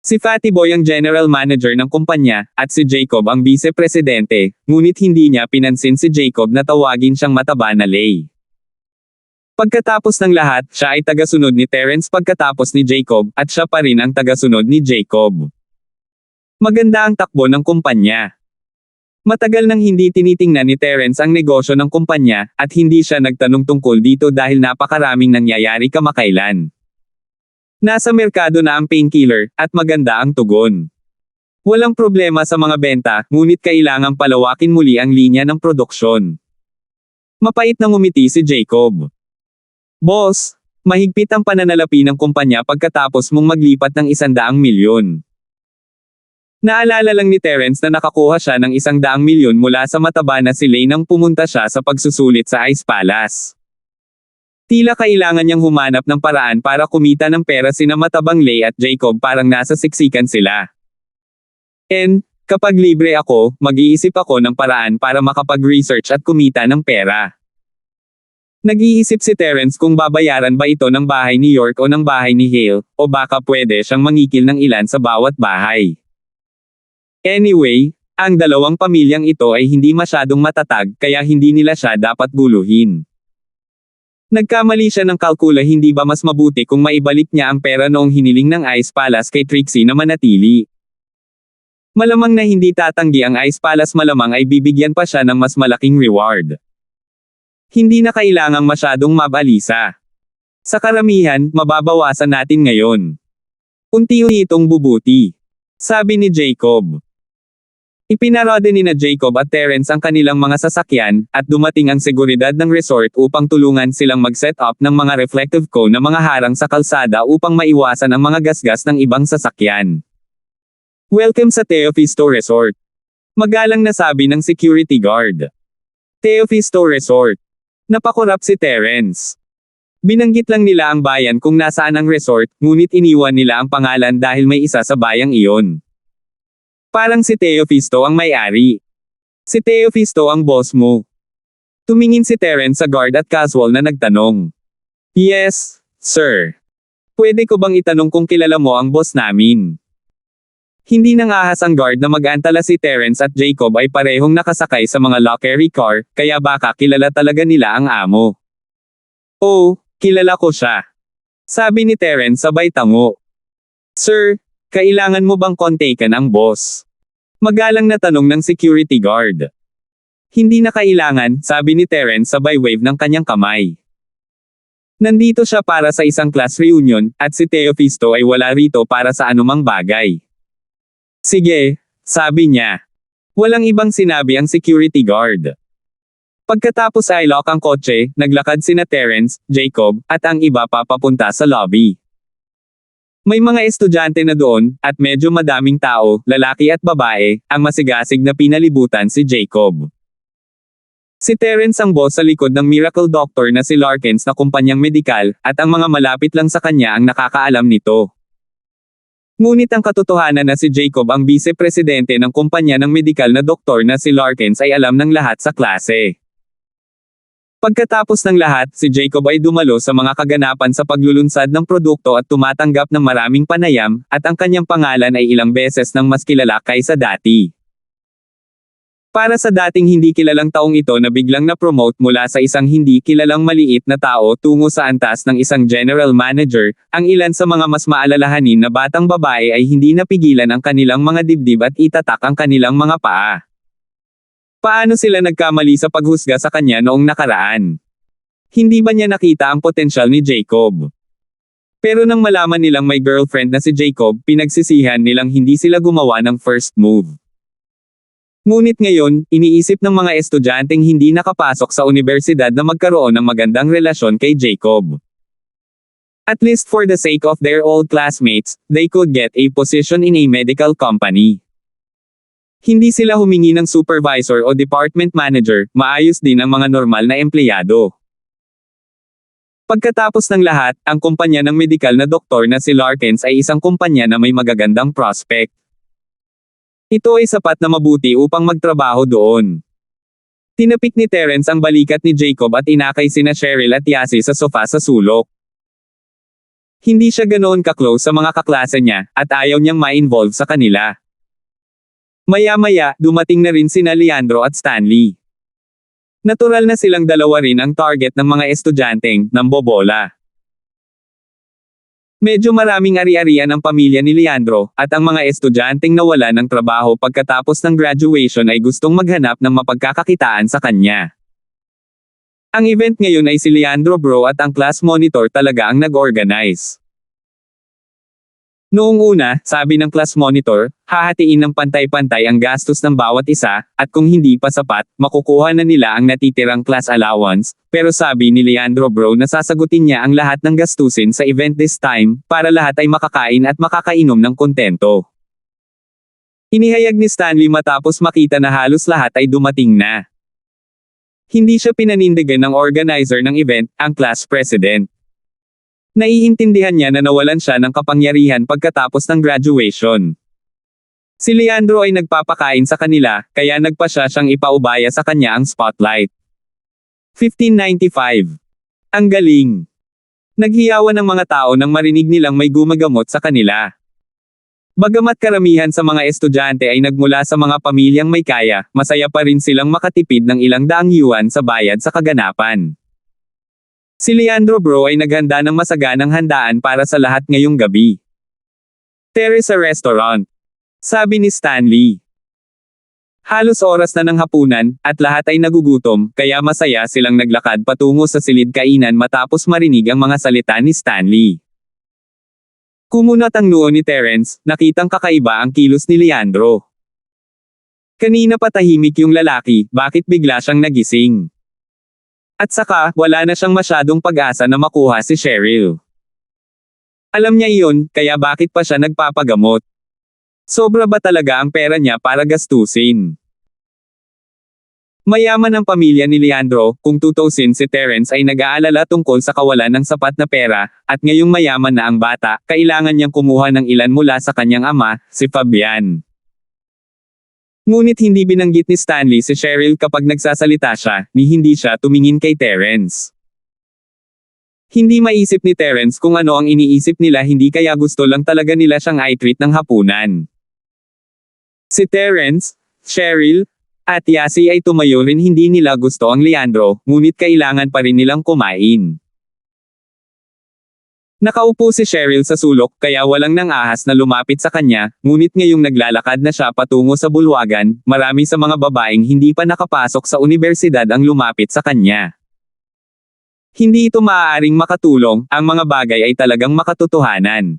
Si Fatty Boy ang general manager ng kumpanya, at si Jacob ang vice-presidente, ngunit hindi niya pinansin si Jacob na tawagin siyang mataba na Lay. Pagkatapos ng lahat, siya ay tagasunod ni Terence pagkatapos ni Jacob, at siya pa rin ang tagasunod ni Jacob. Maganda ang takbo ng kumpanya. Matagal nang hindi tinitingnan ni Terence ang negosyo ng kumpanya, at hindi siya nagtanong tungkol dito dahil napakaraming nangyayari kamakailan. Nasa merkado na ang painkiller, at maganda ang tugon. Walang problema sa mga benta, ngunit kailangang palawakin muli ang linya ng produksyon. Mapait na ngumiti si Jacob. Boss, mahigpit ang pananalapi ng kumpanya pagkatapos mong maglipat ng 100 milyon. Naalala lang ni Terence na nakakuha siya ng 100 milyon mula sa mataba na si Lay nang pumunta siya sa pagsusulit sa Ice Palace. Tila kailangan niyang humanap ng paraan para kumita ng pera sina matabang Lay at Jacob, parang nasa siksikan sila. Kapag libre ako, mag-iisip ako ng paraan para makapag-research at kumita ng pera. Nag-iisip si Terence kung babayaran ba ito ng bahay ni York o ng bahay ni Hale, o baka pwede siyang mangikil ng ilan sa bawat bahay. Anyway, ang dalawang pamilyang ito ay hindi masyadong matatag, kaya hindi nila siya dapat guluhin. Nagkamali siya ng kalkula, hindi ba mas mabuti kung maibalik niya ang pera noong hiniling ng Ice Palace kay Trixie na manatili? Malamang na hindi tatanggi ang Ice Palace, malamang ay bibigyan pa siya ng mas malaking reward. Hindi na kailangang masyadong mabalisa. Sa karamihan, mababawasan natin ngayon. Unti-unti itong bubuti. Sabi ni Jacob. Ipinarode ni na Jacob at Terence ang kanilang mga sasakyan, at dumating ang seguridad ng resort upang tulungan silang mag-set up ng mga reflective cone na mga harang sa kalsada upang maiwasan ang mga gasgas ng ibang sasakyan. Welcome sa Teofisto Resort. Magalang na sabi ng security guard. Teofisto Resort. Napakurap si Terence. Binanggit lang nila ang bayan kung nasaan ang resort, ngunit iniwan nila ang pangalan dahil may isa sa bayang iyon. Parang si Teofisto ang may-ari. Si Teofisto ang boss mo. Tumingin si Terence sa guard at casual na nagtanong. Yes, sir. Pwede ko bang itanong kung kilala mo ang boss namin? Hindi nang ahas ang guard na mag-antala si Terence at Jacob ay parehong nakasakay sa mga luxury car, kaya baka kilala talaga nila ang amo. Oh, kilala ko siya. Sabi ni Terence sabay tango. Sir, kailangan mo bang kontakan ang boss? Magalang na tanong ng security guard. Hindi na kailangan, sabi ni Terence sabay wave ng kanyang kamay. Nandito siya para sa isang class reunion, at si Teofisto ay wala rito para sa anumang bagay. Sige, sabi niya. Walang ibang sinabi ang security guard. Pagkatapos ay lock ang kotse, naglakad sina Terence, Jacob, at ang iba pa papunta sa lobby. May mga estudyante na doon, at medyo madaming tao, lalaki at babae, ang masigasig na pinalibutan si Jacob. Si Terence ang boss sa likod ng miracle doctor na si Larkins na kumpanyang medikal, at ang mga malapit lang sa kanya ang nakakaalam nito. Ngunit ang katotohanan na si Jacob ang vice-presidente ng kumpanya ng medikal na doktor na si Larkins ay alam ng lahat sa klase. Pagkatapos ng lahat, si Jacob ay dumalo sa mga kaganapan sa paglulunsad ng produkto at tumatanggap ng maraming panayam, at ang kanyang pangalan ay ilang beses nang mas kilala kaysa dati. Para sa dating hindi kilalang taong ito na biglang na-promote mula sa isang hindi kilalang maliit na tao tungo sa antas ng isang general manager, ang ilan sa mga mas maalalahanin na batang babae ay hindi napigilan ang kanilang mga dibdib at itatak ang kanilang mga paa. Paano sila nagkamali sa paghusga sa kanya noong nakaraan? Hindi ba niya nakita ang potensyal ni Jacob? Pero nang malaman nilang may girlfriend na si Jacob, pinagsisihan nilang hindi sila gumawa ng first move. Ngunit ngayon, iniisip ng mga estudyanteng hindi nakapasok sa universidad na magkaroon ng magandang relasyon kay Jacob. At least for the sake of their old classmates, they could get a position in a medical company. Hindi sila humingi ng supervisor o department manager, maayos din ang mga normal na empleyado. Pagkatapos ng lahat, ang kumpanya ng medikal na doktor na si Larkins ay isang kumpanya na may magagandang prospect. Ito ay sapat na mabuti upang magtrabaho doon. Tinapik ni Terence ang balikat ni Jacob at inakay sina Cheryl at Yasi sa sofa sa sulok. Hindi siya ganoon ka-close sa mga kaklase niya, at ayaw niyang ma-involve sa kanila. Maya-maya, dumating na rin sina Leandro at Stanley. Natural na silang dalawa rin ang target ng mga estudyanteng nambobola. Medyo maraming ari-arian ang pamilya ni Leandro, at ang mga estudyanteng nawala ng trabaho pagkatapos ng graduation ay gustong maghanap ng mapagkakakitaan sa kanya. Ang event ngayon ay si Leandro Bro at ang class monitor talaga ang nag-organize. Noong una, sabi ng class monitor, hahatiin ng pantay-pantay ang gastos ng bawat isa, at kung hindi pa sapat, makukuha na nila ang natitirang class allowance, pero sabi ni Leandro Bro na sasagutin niya ang lahat ng gastusin sa event this time, para lahat ay makakain at makakainom ng kontento. Inihayag ni Stanley matapos makita na halos lahat ay dumating na. Hindi siya pinanindigan ng organizer ng event, ang class president. Naiintindihan niya na nawalan siya ng kapangyarihan pagkatapos ng graduation. Si Leandro ay nagpapakain sa kanila, kaya nagpa siyang ipaubaya sa kanya ang spotlight. 1595. Ang galing. Naghiyawan ng mga tao nang marinig nilang may gumagamot sa kanila. Bagamat karamihan sa mga estudyante ay nagmula sa mga pamilyang may kaya, masaya pa rin silang makatipid ng ilang daang yuan sa bayad sa kaganapan. Si Leandro Bro ay naghanda ng masaganang handaan para sa lahat ngayong gabi. Teresa Restaurant. Sabi ni Stanley. Halos oras na ng hapunan, at lahat ay nagugutom, kaya masaya silang naglakad patungo sa silid kainan matapos marinig ang mga salita ni Stanley. Kumunat ang noo ni Terence, nakitang kakaiba ang kilos ni Leandro. Kanina pa tahimik yung lalaki, bakit bigla siyang nagising? At saka, wala na siyang masyadong pag-asa na makuha si Cheryl. Alam niya iyon, kaya bakit pa siya nagpapagamot? Sobra ba talaga ang pera niya para gastusin? Mayaman ang pamilya ni Leandro, kung tutuusin si Terence ay nag-aalala tungkol sa kawalan ng sapat na pera, at ngayong mayaman na ang bata, kailangan niyang kumuha ng ilan mula sa kanyang ama, si Fabian. Ngunit hindi binanggit ni Stanley si Cheryl kapag nagsasalita siya, ni hindi siya tumingin kay Terence. Hindi maisip ni Terence kung ano ang iniisip nila, hindi kaya gusto lang talaga nila siyang i-treat ng hapunan. Si Terence, Cheryl, at Yasi ay tumayo rin, hindi nila gusto ang Leandro, ngunit kailangan pa rin nilang kumain. Nakaupo si Cheryl sa sulok kaya walang nang ahas na lumapit sa kanya, ngunit ngayong naglalakad na siya patungo sa bulwagan, marami sa mga babaeng hindi pa nakapasok sa universidad ang lumapit sa kanya. Hindi ito maaaring makatulong, ang mga bagay ay talagang makatotohanan.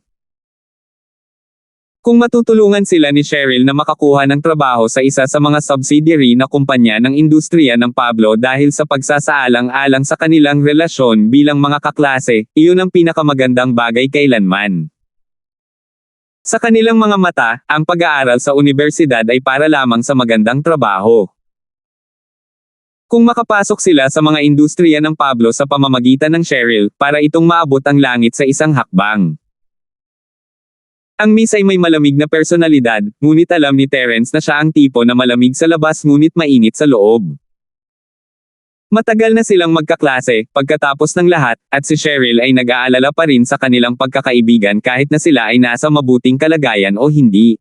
Kung matutulungan sila ni Cheryl na makakuha ng trabaho sa isa sa mga subsidiary na kumpanya ng industriya ng Pablo dahil sa pagsasaalang-alang sa kanilang relasyon bilang mga kaklase, iyon ang pinakamagandang bagay kailanman. Sa kanilang mga mata, ang pag-aaral sa universidad ay para lamang sa magandang trabaho. Kung makapasok sila sa mga industriya ng Pablo sa pamamagitan ng Cheryl, para itong maabot ang langit sa isang hakbang. Ang Miss ay may malamig na personalidad, ngunit alam ni Terence na siya ang tipo na malamig sa labas ngunit mainit sa loob. Matagal na silang magkaklase, pagkatapos ng lahat, at si Cheryl ay nag-aalala pa rin sa kanilang pagkakaibigan kahit na sila ay nasa mabuting kalagayan o hindi.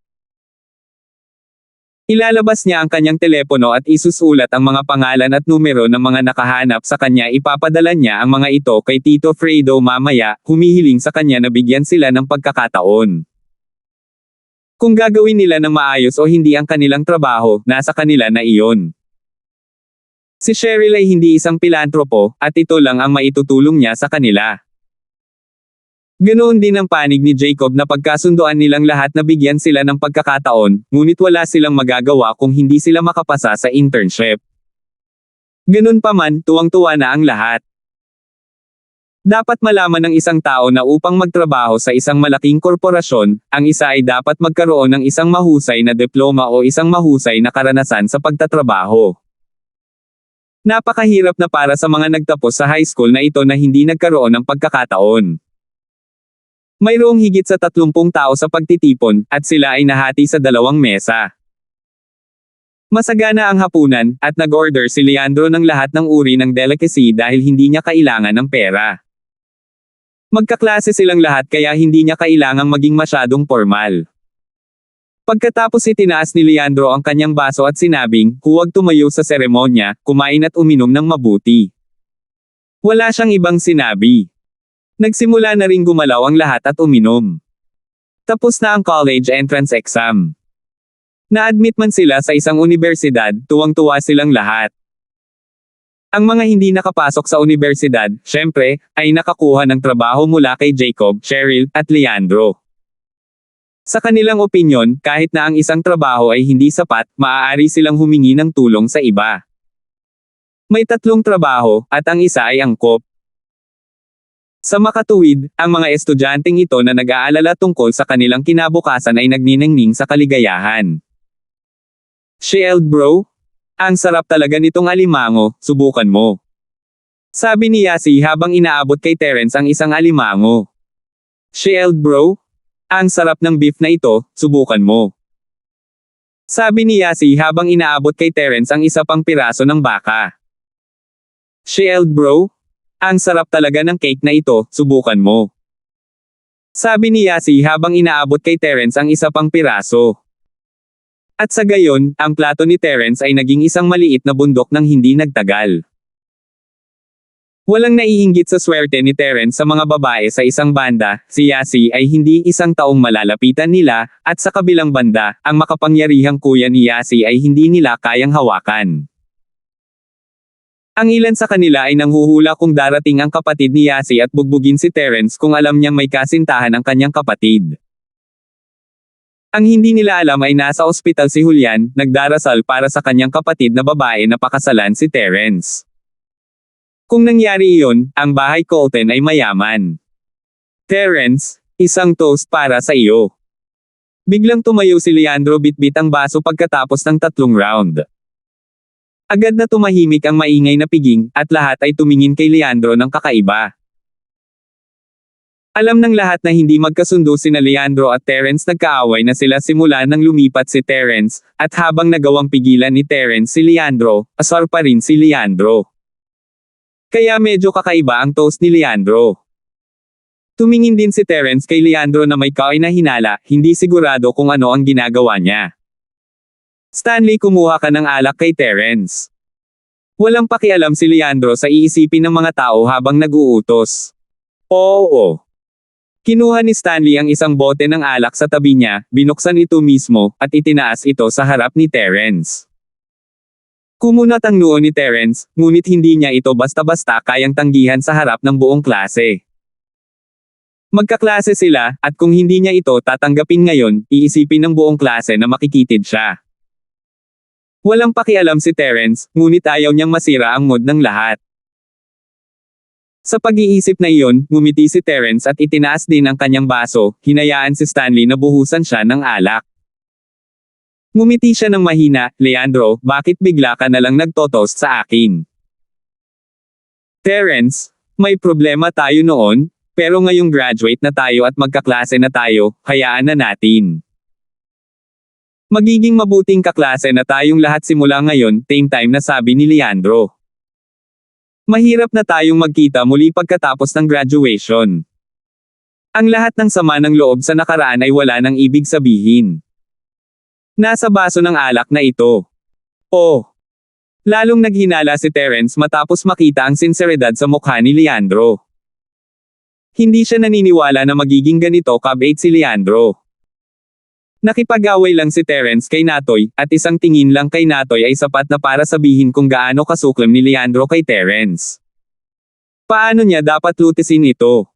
Ilalabas niya ang kanyang telepono at isusulat ang mga pangalan at numero ng mga nakahanap sa kanya. Ipapadala niya ang mga ito kay Tito Fredo mamaya, humihiling sa kanya na bigyan sila ng pagkakataon. Kung gagawin nila ng maayos o hindi ang kanilang trabaho, nasa kanila na iyon. Si Cheryl ay hindi isang pilantropo, at ito lang ang maitutulong niya sa kanila. Ganoon din ang panig ni Jacob na pagkasundoan nilang lahat na bigyan sila ng pagkakataon, ngunit wala silang magagawa kung hindi sila makapasa sa internship. Ganun pa man, tuwang-tuwa na ang lahat. Dapat malaman ng isang tao na upang magtrabaho sa isang malaking korporasyon, ang isa ay dapat magkaroon ng isang mahusay na diploma o isang mahusay na karanasan sa pagtatrabaho. Napakahirap na para sa mga nagtapos sa high school na ito na hindi nagkaroon ng pagkakataon. Mayroong higit sa 30 tao sa pagtitipon, at sila ay nahati sa 2 mesa. Masagana ang hapunan, at nag-order si Leandro ng lahat ng uri ng delicacy dahil hindi niya kailangan ng pera. Magkaklase silang lahat kaya hindi niya kailangang maging masyadong formal. Pagkatapos itinaas ni Leandro ang kanyang baso at sinabing, huwag tumayo sa seremonya, kumain at uminom ng mabuti. Wala siyang ibang sinabi. Nagsimula na ring gumalaw ang lahat at uminom. Tapos na ang college entrance exam. Na-admit man sila sa isang universidad, tuwang-tuwa silang lahat. Ang mga hindi nakapasok sa universidad, syempre, ay nakakuha ng trabaho mula kay Jacob, Cheryl, at Leandro. Sa kanilang opinyon, kahit na ang isang trabaho ay hindi sapat, maaari silang humingi ng tulong sa iba. May 3 trabaho, at ang isa ay angkop. Sa makatuwid, ang mga estudyanteng ito na nag-aalala tungkol sa kanilang kinabukasan ay nagniningning sa kaligayahan. Shield bro? Ang sarap talaga nitong alimango, subukan mo. Sabi ni Yasi habang inaabot kay Terence ang isang alimango. Shield bro? Ang sarap ng beef na ito, subukan mo. Sabi ni Yasi habang inaabot kay Terence ang isa pang piraso ng baka. Shield bro? Ang sarap talaga ng cake na ito, subukan mo. Sabi ni Yasi habang inaabot kay Terence ang isa pang piraso. At sa gayon, ang plato ni Terence ay naging isang maliit na bundok ng hindi nagtagal. Walang naiinggit sa swerte ni Terence sa mga babae sa isang banda, si Yasi ay hindi isang taong malalapitan nila, at sa kabilang banda, ang makapangyarihang kuya ni Yasi ay hindi nila kayang hawakan. Ang ilan sa kanila ay nanghuhula kung darating ang kapatid ni Yasi at bugbugin si Terence kung alam niyang may kasintahan ang kanyang kapatid. Ang hindi nila alam ay nasa ospital si Julian, nagdarasal para sa kanyang kapatid na babae na pakasalan si Terence. Kung nangyari iyon, ang bahay Colton ay mayaman. Terence, isang toast para sa iyo. Biglang tumayo si Leandro bitbit ang baso pagkatapos ng 3 round. Agad na tumahimik ang maingay na piging, at lahat ay tumingin kay Leandro ng kakaiba. Alam ng lahat na hindi magkasundo sina Leandro at Terence, nagkaaway na sila simula nang lumipat si Terence, at habang nagawang pigilan ni Terence si Leandro, asar pa rin si Leandro. Kaya medyo kakaiba ang toast ni Leandro. Tumingin din si Terence kay Leandro na may kainahinala, hindi sigurado kung ano ang ginagawa niya. Stanley, kumuha ka ng alak kay Terence. Walang pakialam si Leandro sa iisipin ng mga tao habang nag-uutos. Oo. Kinuha ni Stanley ang isang bote ng alak sa tabi niya, binuksan ito mismo, at itinaas ito sa harap ni Terence. Kumunat ang noo ni Terence, ngunit hindi niya ito basta-basta kayang tanggihan sa harap ng buong klase. Magkaklase sila, at kung hindi niya ito tatanggapin ngayon, iisipin ng buong klase na makikitid siya. Walang pakialam si Terence, ngunit ayaw niyang masira ang mood ng lahat. Sa pag-iisip na iyon, ngumiti si Terence at itinaas din ang kanyang baso, hinayaan si Stanley na buhusan siya ng alak. Ngumiti siya ng mahina, Leandro, bakit bigla ka na lang nagtotoast sa akin? Terence, may problema tayo noon, pero ngayong graduate na tayo at magkaklase na tayo, hayaan na natin. Magiging mabuting kaklase na tayong lahat simula ngayon, same time na sabi ni Leandro. Mahirap na tayong magkita muli pagkatapos ng graduation. Ang lahat ng sama ng loob sa nakaraan ay wala nang ibig sabihin. Nasa baso ng alak na ito. Oh! Lalong naghinala si Terence matapos makita ang sinseridad sa mukha ni Leandro. Hindi siya naniniwala na magiging ganito kabait si Leandro. Nakipag-away lang si Terence kay Natoy, at isang tingin lang kay Natoy ay sapat na para sabihin kung gaano kasuklam ni Leandro kay Terence. Paano niya dapat lutisin ito?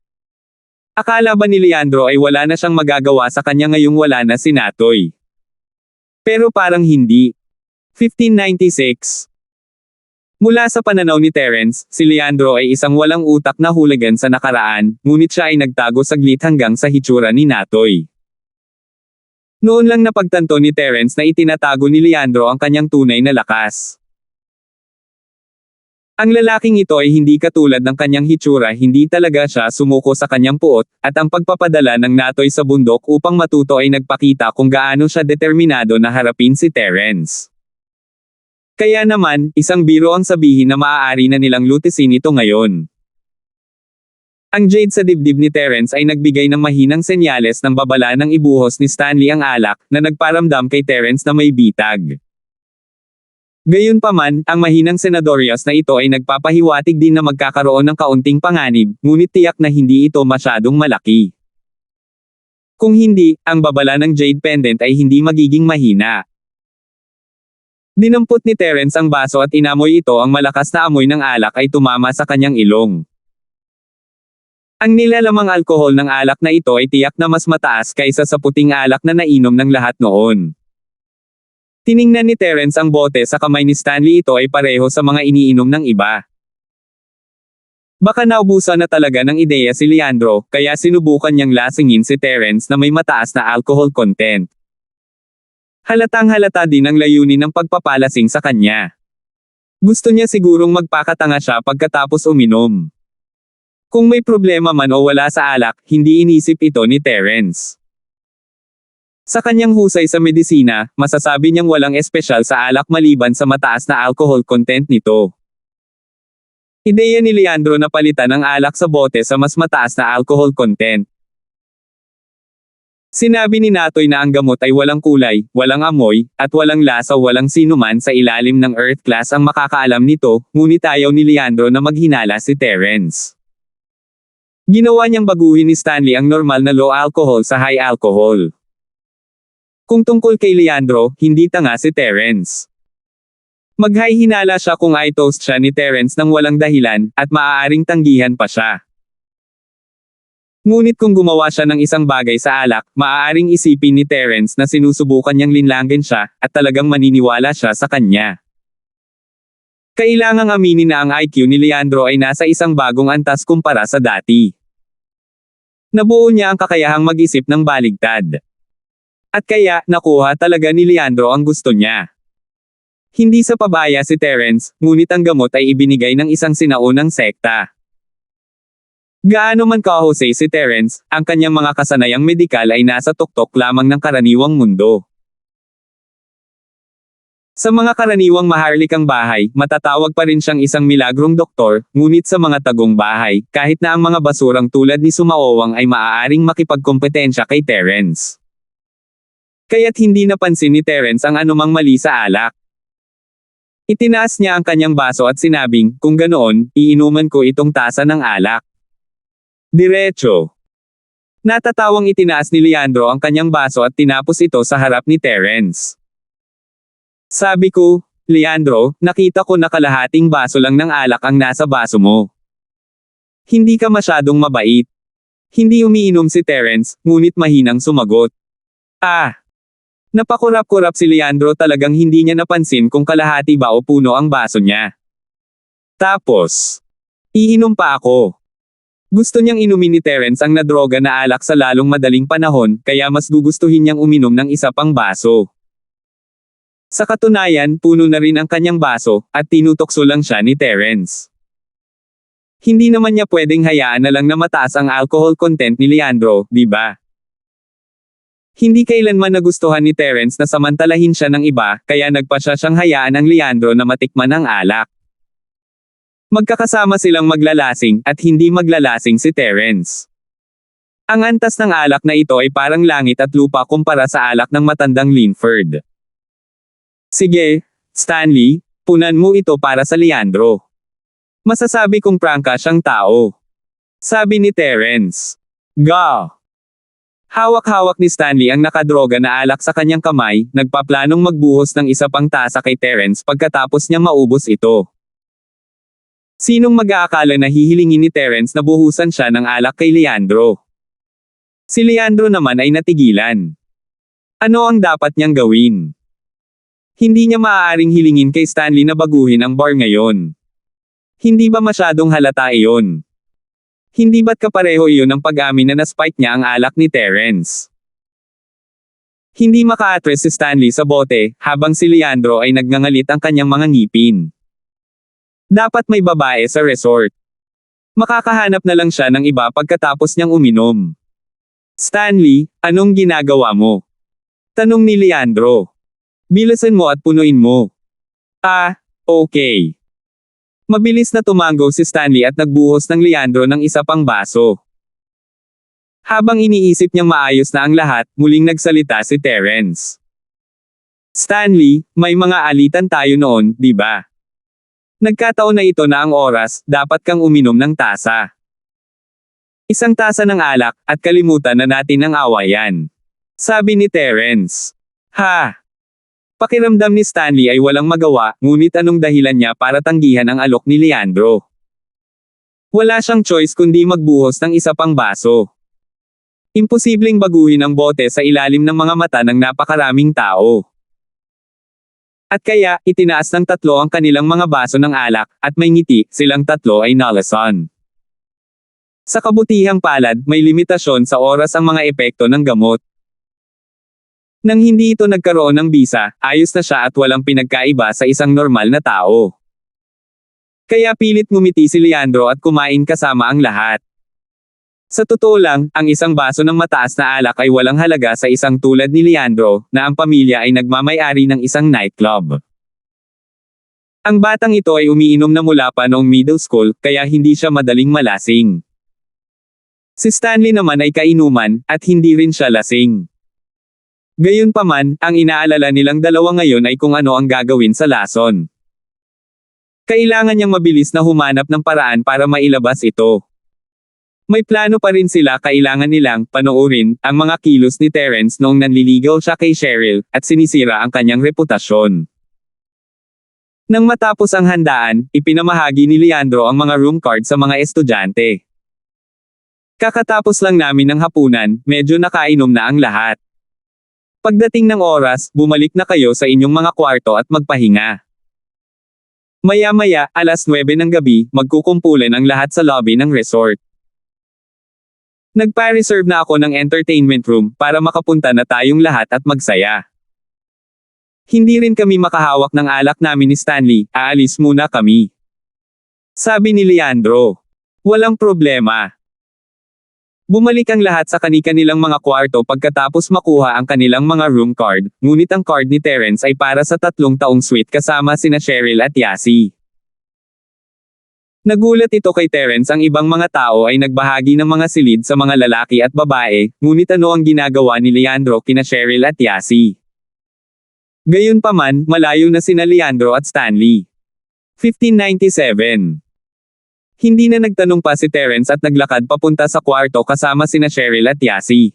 Akala ba ni Leandro ay wala na siyang magagawa sa kanya ngayong wala na si Natoy? Pero parang hindi. 1596. Mula sa pananaw ni Terence, si Leandro ay isang walang utak na hooligan sa nakaraan, ngunit siya ay nagtago saglit hanggang sa hitsura ni Natoy. Noon lang napagtanto ni Terence na itinatago ni Leandro ang kanyang tunay na lakas. Ang lalaking ito ay hindi katulad ng kanyang hitsura, hindi talaga siya sumuko sa kanyang puot, at ang pagpapadala ng Natoy sa bundok upang matuto ay nagpakita kung gaano siya determinado na harapin si Terence. Kaya naman, isang biro ang sabihin na maaari na nilang lutisin ito ngayon. Ang jade sa dibdib ni Terence ay nagbigay ng mahinang senyales ng babala ng ibuhos ni Stanley ang alak, na nagparamdam kay Terence na may bitag. Gayunpaman, ang mahinang senadorias na ito ay nagpapahiwatig din na magkakaroon ng kaunting panganib, ngunit tiyak na hindi ito masyadong malaki. Kung hindi, ang babala ng jade pendant ay hindi magiging mahina. Dinampot ni Terence ang baso at inamoy ito, ang malakas na amoy ng alak ay tumama sa kanyang ilong. Ang nilalamang alkohol ng alak na ito ay tiyak na mas mataas kaysa sa puting alak na nainom ng lahat noon. Tiningnan ni Terence ang bote sa kamay ni Stanley, ito ay pareho sa mga iniinom ng iba. Baka naubusan na talaga ng ideya si Leandro, kaya sinubukan niyang lasingin si Terence na may mataas na alcohol content. Halatang-halata din ang layunin ng pagpapalasing sa kanya. Gusto niya sigurong magpakatanga siya pagkatapos uminom. Kung may problema man o wala sa alak, hindi inisip ito ni Terence. Sa kanyang husay sa medisina, masasabi niyang walang espesyal sa alak maliban sa mataas na alcohol content nito. Ideya ni Leandro na palitan ang alak sa bote sa mas mataas na alcohol content. Sinabi ni Natoy na ang gamot ay walang kulay, walang amoy, at walang lasa, walang sinuman sa ilalim ng Earth class ang makakaalam nito, ngunit ayaw ni Leandro na maghinala si Terence. Ginawa niyang baguhin ni Stanley ang normal na low alcohol sa high alcohol. Kung tungkol kay Leandro, hindi tanga si Terence. Maghay-hinala siya kung i-toast siya ni Terence nang walang dahilan, at maaaring tanggihan pa siya. Ngunit kung gumawa siya ng isang bagay sa alak, maaaring isipin ni Terence na sinusubukan niyang linlangin siya, at talagang maniniwala siya sa kanya. Kailangang aminin na ang IQ ni Leandro ay nasa isang bagong antas kumpara sa dati. Nabuo niya ang kakayahang mag-isip ng baligtad. At kaya, nakuha talaga ni Leandro ang gusto niya. Hindi sa pabaya si Terence, ngunit ang gamot ay ibinigay ng isang sinaunang sekta. Gaano man kahusay si Terence, ang kanyang mga kasanayang medikal ay nasa tuktok lamang ng karaniwang mundo. Sa mga karaniwang maharlikang bahay, matatawag pa rin siyang isang milagrong doktor, ngunit sa mga tagong bahay, kahit na ang mga basurang tulad ni Sumaowang ay maaaring makipagkompetensya kay Terence. Kaya't hindi napansin ni Terence ang anumang mali sa alak. Itinaas niya ang kanyang baso at sinabing, kung ganoon, iinuman ko itong tasa ng alak. Diretso. Natatawang itinaas ni Leandro ang kanyang baso at tinapos ito sa harap ni Terence. Sabi ko, Leandro, nakita ko na kalahating baso lang ng alak ang nasa baso mo. Hindi ka masyadong mabait. Hindi umiinom si Terence, ngunit mahinang sumagot. Napakurap-kurap si Leandro, talagang hindi niya napansin kung kalahati ba o puno ang baso niya. Tapos, iinom pa ako. Gusto niyang inumin ni Terence ang nadroga na alak sa lalong madaling panahon, kaya mas gugustuhin niyang uminom ng isa pang baso. Sa katunayan, puno na rin ang kanyang baso, at tinutokso lang siya ni Terence. Hindi naman niya pwedeng hayaan na lang na mataas ang alcohol content ni Leandro, di ba? Hindi kailanman nagustuhan ni Terence na samantalahin siya ng iba, kaya nagpasya siyang hayaan ang Leandro na matikman ang alak. Magkakasama silang maglalasing, at hindi maglalasing si Terence. Ang antas ng alak na ito ay parang langit at lupa kumpara sa alak ng matandang Linford. Sige, Stanley, punan mo ito para sa Leandro. Masasabi kong prangka siyang tao. Sabi ni Terence. Ga! Hawak-hawak ni Stanley ang nakadroga na alak sa kanyang kamay, nagpaplanong magbuhos ng isa pang tasa kay Terence pagkatapos niya maubos ito. Sinong mag-aakala na hihilingin ni Terence na buhusan siya ng alak kay Leandro? Si Leandro naman ay natigilan. Ano ang dapat niyang gawin? Hindi niya maaaring hilingin kay Stanley na baguhin ang bar ngayon. Hindi ba masyadong halata iyon? Hindi ba't kapareho iyon ang pag-amin na na-spike niya ang alak ni Terence? Hindi maka-atres si Stanley sa bote, habang si Leandro ay nagngangalit ang kanyang mga ngipin. Dapat may babae sa resort. Makakahanap na lang siya ng iba pagkatapos niyang uminom. Stanley, anong ginagawa mo? Tanong ni Leandro. Bilisan mo at punuin mo. Okay. Mabilis na tumango si Stanley at nagbuhos ng Leandro ng isa pang baso. Habang iniisip niyang maayos na ang lahat, muling nagsalita si Terence. Stanley, may mga alitan tayo noon, di ba? Nagkataon na ito na ang oras, dapat kang uminom ng tasa. Isang tasa ng alak, at kalimutan na natin ang awayan. Sabi ni Terence. Pakiramdam ni Stanley ay walang magawa, ngunit anong dahilan niya para tanggihan ang alok ni Leandro? Wala siyang choice kundi magbuhos ng isa pang baso. Imposibleng baguhin ang bote sa ilalim ng mga mata ng napakaraming tao. At kaya, itinaas ng tatlo ang kanilang mga baso ng alak, at may ngiti, silang tatlo ay nalason. Sa kabutihang palad, may limitasyon sa oras ang mga epekto ng gamot. Nang hindi ito nagkaroon ng bisa, ayos na siya at walang pinagkaiba sa isang normal na tao. Kaya pilit ngumiti si Leandro at kumain kasama ang lahat. Sa totoo lang, ang isang baso ng mataas na alak ay walang halaga sa isang tulad ni Leandro, na ang pamilya ay nagmamay-ari ng isang nightclub. Ang batang ito ay umiinom na mula pa noong middle school, kaya hindi siya madaling malasing. Si Stanley naman ay kainuman, at hindi rin siya lasing. Gayunpaman, ang inaalala nilang dalawa ngayon ay kung ano ang gagawin sa lason. Kailangan niyang mabilis na humanap ng paraan para mailabas ito. May plano pa rin sila, kailangan nilang panoorin ang mga kilos ni Terence noong nanliligaw siya kay Cheryl, at sinisira ang kanyang reputasyon. Nang matapos ang handaan, ipinamahagi ni Leandro ang mga room card sa mga estudyante. Kakatapos lang namin ng hapunan, medyo nakainom na ang lahat. Pagdating ng oras, bumalik na kayo sa inyong mga kwarto at magpahinga. Maya-maya, 9:00 ng gabi, magkukumpulan ang lahat sa lobby ng resort. Nagpa-reserve na ako ng entertainment room para makapunta na tayong lahat at magsaya. Hindi rin kami makahawak ng alak namin ni Stanley, aalis muna kami. Sabi ni Leandro. Walang problema. Bumalik ang lahat sa kani-kanilang mga kwarto pagkatapos makuha ang kanilang mga room card, ngunit ang card ni Terence ay para sa 3 taong suite kasama sina Cheryl at Yasi. Nagulat ito kay Terence ang ibang mga tao ay nagbahagi ng mga silid sa mga lalaki at babae, ngunit ano ang ginagawa ni Leandro kina Cheryl at Yasi? Gayunpaman, malayo na sina Leandro at Stanley. 1597. Hindi na nagtanong pa si Terence at naglakad papunta sa kwarto kasama sina Cheryl at Yasi.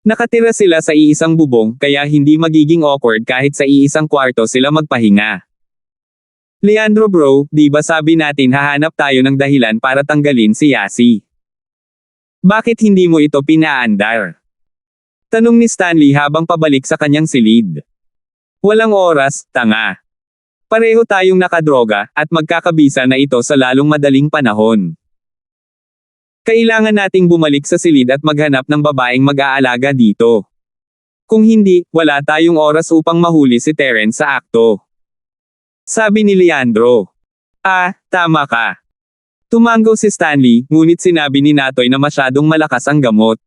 Nakatira sila sa iisang bubong kaya hindi magiging awkward kahit sa iisang kwarto sila magpahinga. Leandro bro, di ba sabi natin hahanap tayo ng dahilan para tanggalin si Yasi? Bakit hindi mo ito pinaandar? Tanong ni Stanley habang pabalik sa kanyang silid. Walang oras, tanga. Pareho tayong nakadroga, at magkakabisa na ito sa lalong madaling panahon. Kailangan nating bumalik sa silid at maghanap ng babaeng mag-aalaga dito. Kung hindi, wala tayong oras upang mahuli si Terence sa akto. Sabi ni Leandro. Tama ka. Tumango si Stanley, ngunit sinabi ni Natoy na masyadong malakas ang gamot.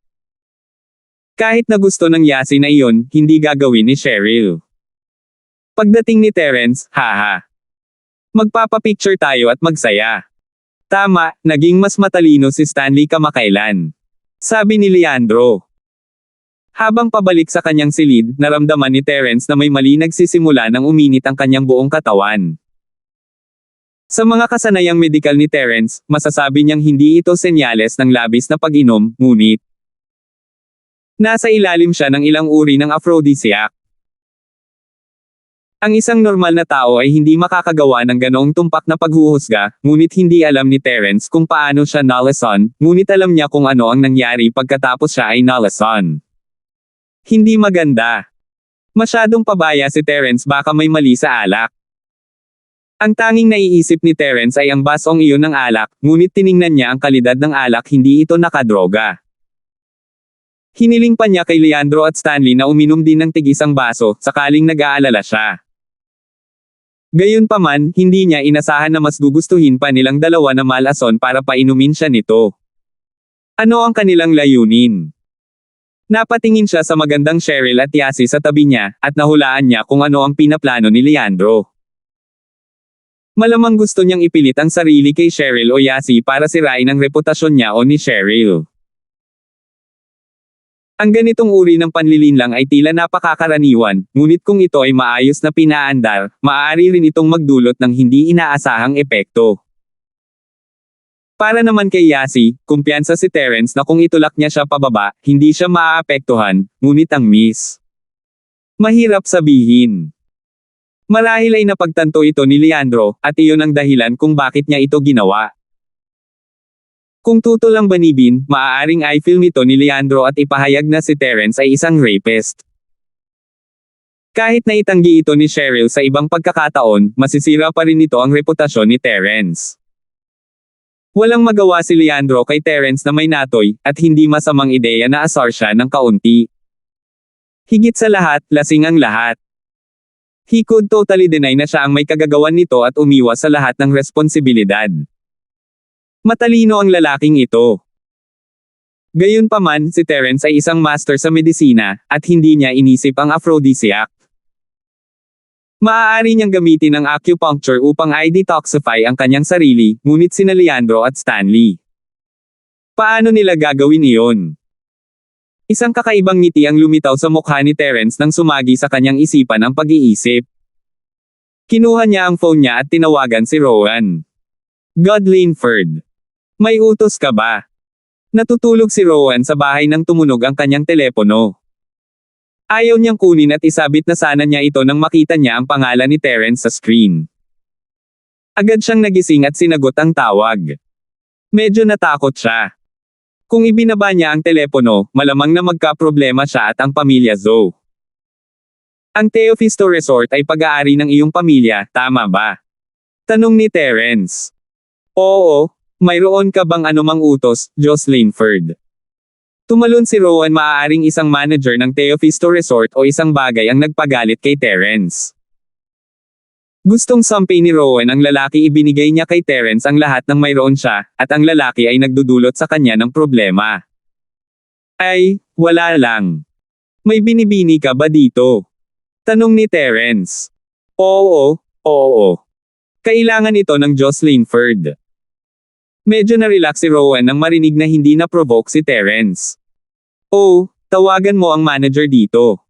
Kahit na gusto ng Yasi na iyon, hindi gagawin ni Cheryl. Pagdating ni Terence, haha. Magpapapicture tayo at magsaya. Tama, naging mas matalino si Stanley kamakailan. Sabi ni Leandro. Habang pabalik sa kanyang silid, naramdaman ni Terence na may mali nagsisimula nang uminit ang kanyang buong katawan. Sa mga kasanayang medikal ni Terence, masasabi niyang hindi ito senyales ng labis na pag-inom, ngunit nasa ilalim siya ng ilang uri ng aphrodisiac. Ang isang normal na tao ay hindi makakagawa ng ganoong tumpak na paghuhusga, ngunit hindi alam ni Terence kung paano siya nalason, ngunit alam niya kung ano ang nangyari pagkatapos siya ay nalason. Hindi maganda. Masyadong pabaya si Terence, baka may mali sa alak. Ang tanging naiisip ni Terence ay ang basong iyon ng alak, ngunit tiningnan niya ang kalidad ng alak, hindi ito nakadroga. Hiniling pa niya kay Leandro at Stanley na uminom din ng tig-isang baso, sakaling nag-aalala siya. Gayunpaman, hindi niya inasahan na mas gugustuhin pa nilang dalawa na malason para painumin siya nito. Ano ang kanilang layunin? Napatingin siya sa magandang Cheryl at Yasi sa tabi niya, at nahulaan niya kung ano ang pinaplano ni Leandro. Malamang gusto niyang ipilit ang sarili kay Cheryl o Yasi para sirain ang reputasyon niya o ni Cheryl. Ang ganitong uri ng panlilinlang ay tila napakakaraniwan, ngunit kung ito ay maayos na pinaandar, maaari rin itong magdulot ng hindi inaasahang epekto. Para naman kay Yasi, kumpiyansa si Terence na kung itulak niya siya pababa, hindi siya maaapektuhan, ngunit ang miss. Mahirap sabihin. Marahil ay napagtanto ito ni Leandro, at iyon ang dahilan kung bakit niya ito ginawa. Kung tutol ang banibin, maaaring i-film ito ni Leandro at ipahayag na si Terence ay isang rapist. Kahit na itanggi ito ni Cheryl sa ibang pagkakataon, masisira pa rin ito ang reputasyon ni Terence. Walang magawa si Leandro kay Terence na may natoy, at hindi masamang ideya na asar siya ng kaunti. Higit sa lahat, lasing ang lahat. He could totally deny na siya ang may kagagawan nito at umiwas sa lahat ng responsibilidad. Matalino ang lalaking ito. Gayunpaman, si Terence ay isang master sa medisina, at hindi niya inisip ang aphrodisiac. Maaari niyang gamitin ang acupuncture upang i-detoxify ang kanyang sarili, ngunit sina Leandro at Stanley. Paano nila gagawin iyon? Isang kakaibang ngiti ang lumitaw sa mukha ni Terence nang sumagi sa kanyang isipan ang pag-iisip. Kinuha niya ang phone niya at tinawagan si Rowan. God Linford. May utos ka ba? Natutulog si Rowan sa bahay nang tumunog ang kanyang telepono. Ayaw niyang kunin at isabit na sana niya ito nang makita niya ang pangalan ni Terence sa screen. Agad siyang nagising at sinagot ang tawag. Medyo natakot siya. Kung ibinaba niya ang telepono, malamang na magkaproblema siya at ang pamilya Zoe. Ang Teofisto Resort ay pag-aari ng iyong pamilya, tama ba? Tanong ni Terence. Oo. Mayroon ka bang anumang utos, Jocelyn Ford? Tumalon si Rowan, maaaring isang manager ng Teofisto Resort o isang bagay ang nagpagalit kay Terence. Gustong sampi ni Rowan ang lalaki, ibinigay niya kay Terence ang lahat ng mayroon siya, at ang lalaki ay nagdudulot sa kanya ng problema. Ay, wala lang. May binibini ka ba dito? Tanong ni Terence. Oo, oo. Kailangan ito ng Jocelyn Ford. Medyo na-relax si Rowan nang marinig na hindi na-provoke si Terence. Oh, tawagan mo ang manager dito.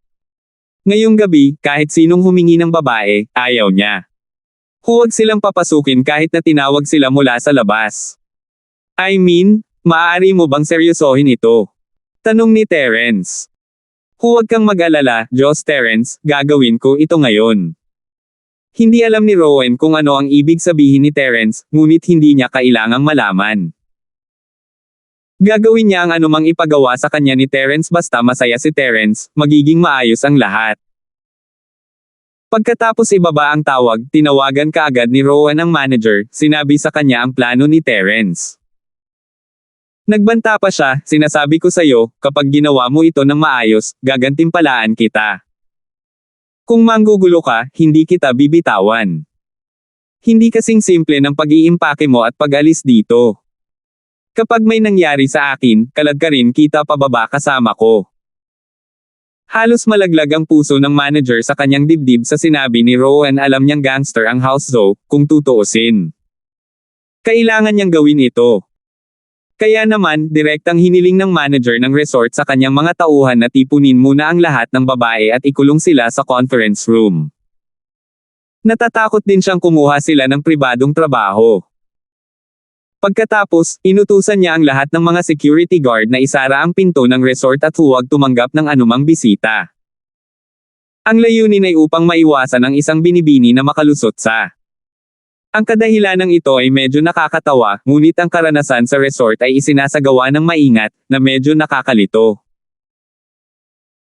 Ngayong gabi, kahit sinong humingi ng babae, ayaw niya. Huwag silang papasukin kahit na tinawag sila mula sa labas. I mean, maaari mo bang seryosohin ito? Tanong ni Terence. Huwag kang mag-alala, Terence, gagawin ko ito ngayon. Hindi alam ni Rowan kung ano ang ibig sabihin ni Terence, ngunit hindi niya kailangang malaman. Gagawin niya ang anumang ipagawa sa kanya ni Terence basta masaya si Terence, magiging maayos ang lahat. Pagkatapos ibaba ang tawag, tinawagan kaagad ni Rowan ang manager, sinabi sa kanya ang plano ni Terence. Nagbanta pa siya, sinasabi ko sa'yo, kapag ginawa mo ito ng maayos, gagantimpalaan kita. Kung manggugulo ka, hindi kita bibitawan. Hindi kasing simple ng pag-iimpake mo at pag-alis dito. Kapag may nangyari sa akin, kalag ka rin kita pababa kasama ko. Halos malaglag ang puso ng manager sa kanyang dibdib sa sinabi ni Rowan, alam niyang gangster ang House Zoe, kung tutuusin. Kailangan niyang gawin ito. Kaya naman, direktang hiniling ng manager ng resort sa kanyang mga tauhan na tipunin muna ang lahat ng babae at ikulong sila sa conference room. Natatakot din siyang kumuha sila ng pribadong trabaho. Pagkatapos, inutusan niya ang lahat ng mga security guard na isara ang pinto ng resort at huwag tumanggap ng anumang bisita. Ang layunin ay upang maiwasan ang isang binibini na makalusot sa. Ang kadahilanang ito ay medyo nakakatawa, ngunit ang karanasan sa resort ay isinasagawa ng maingat, na medyo nakakalito.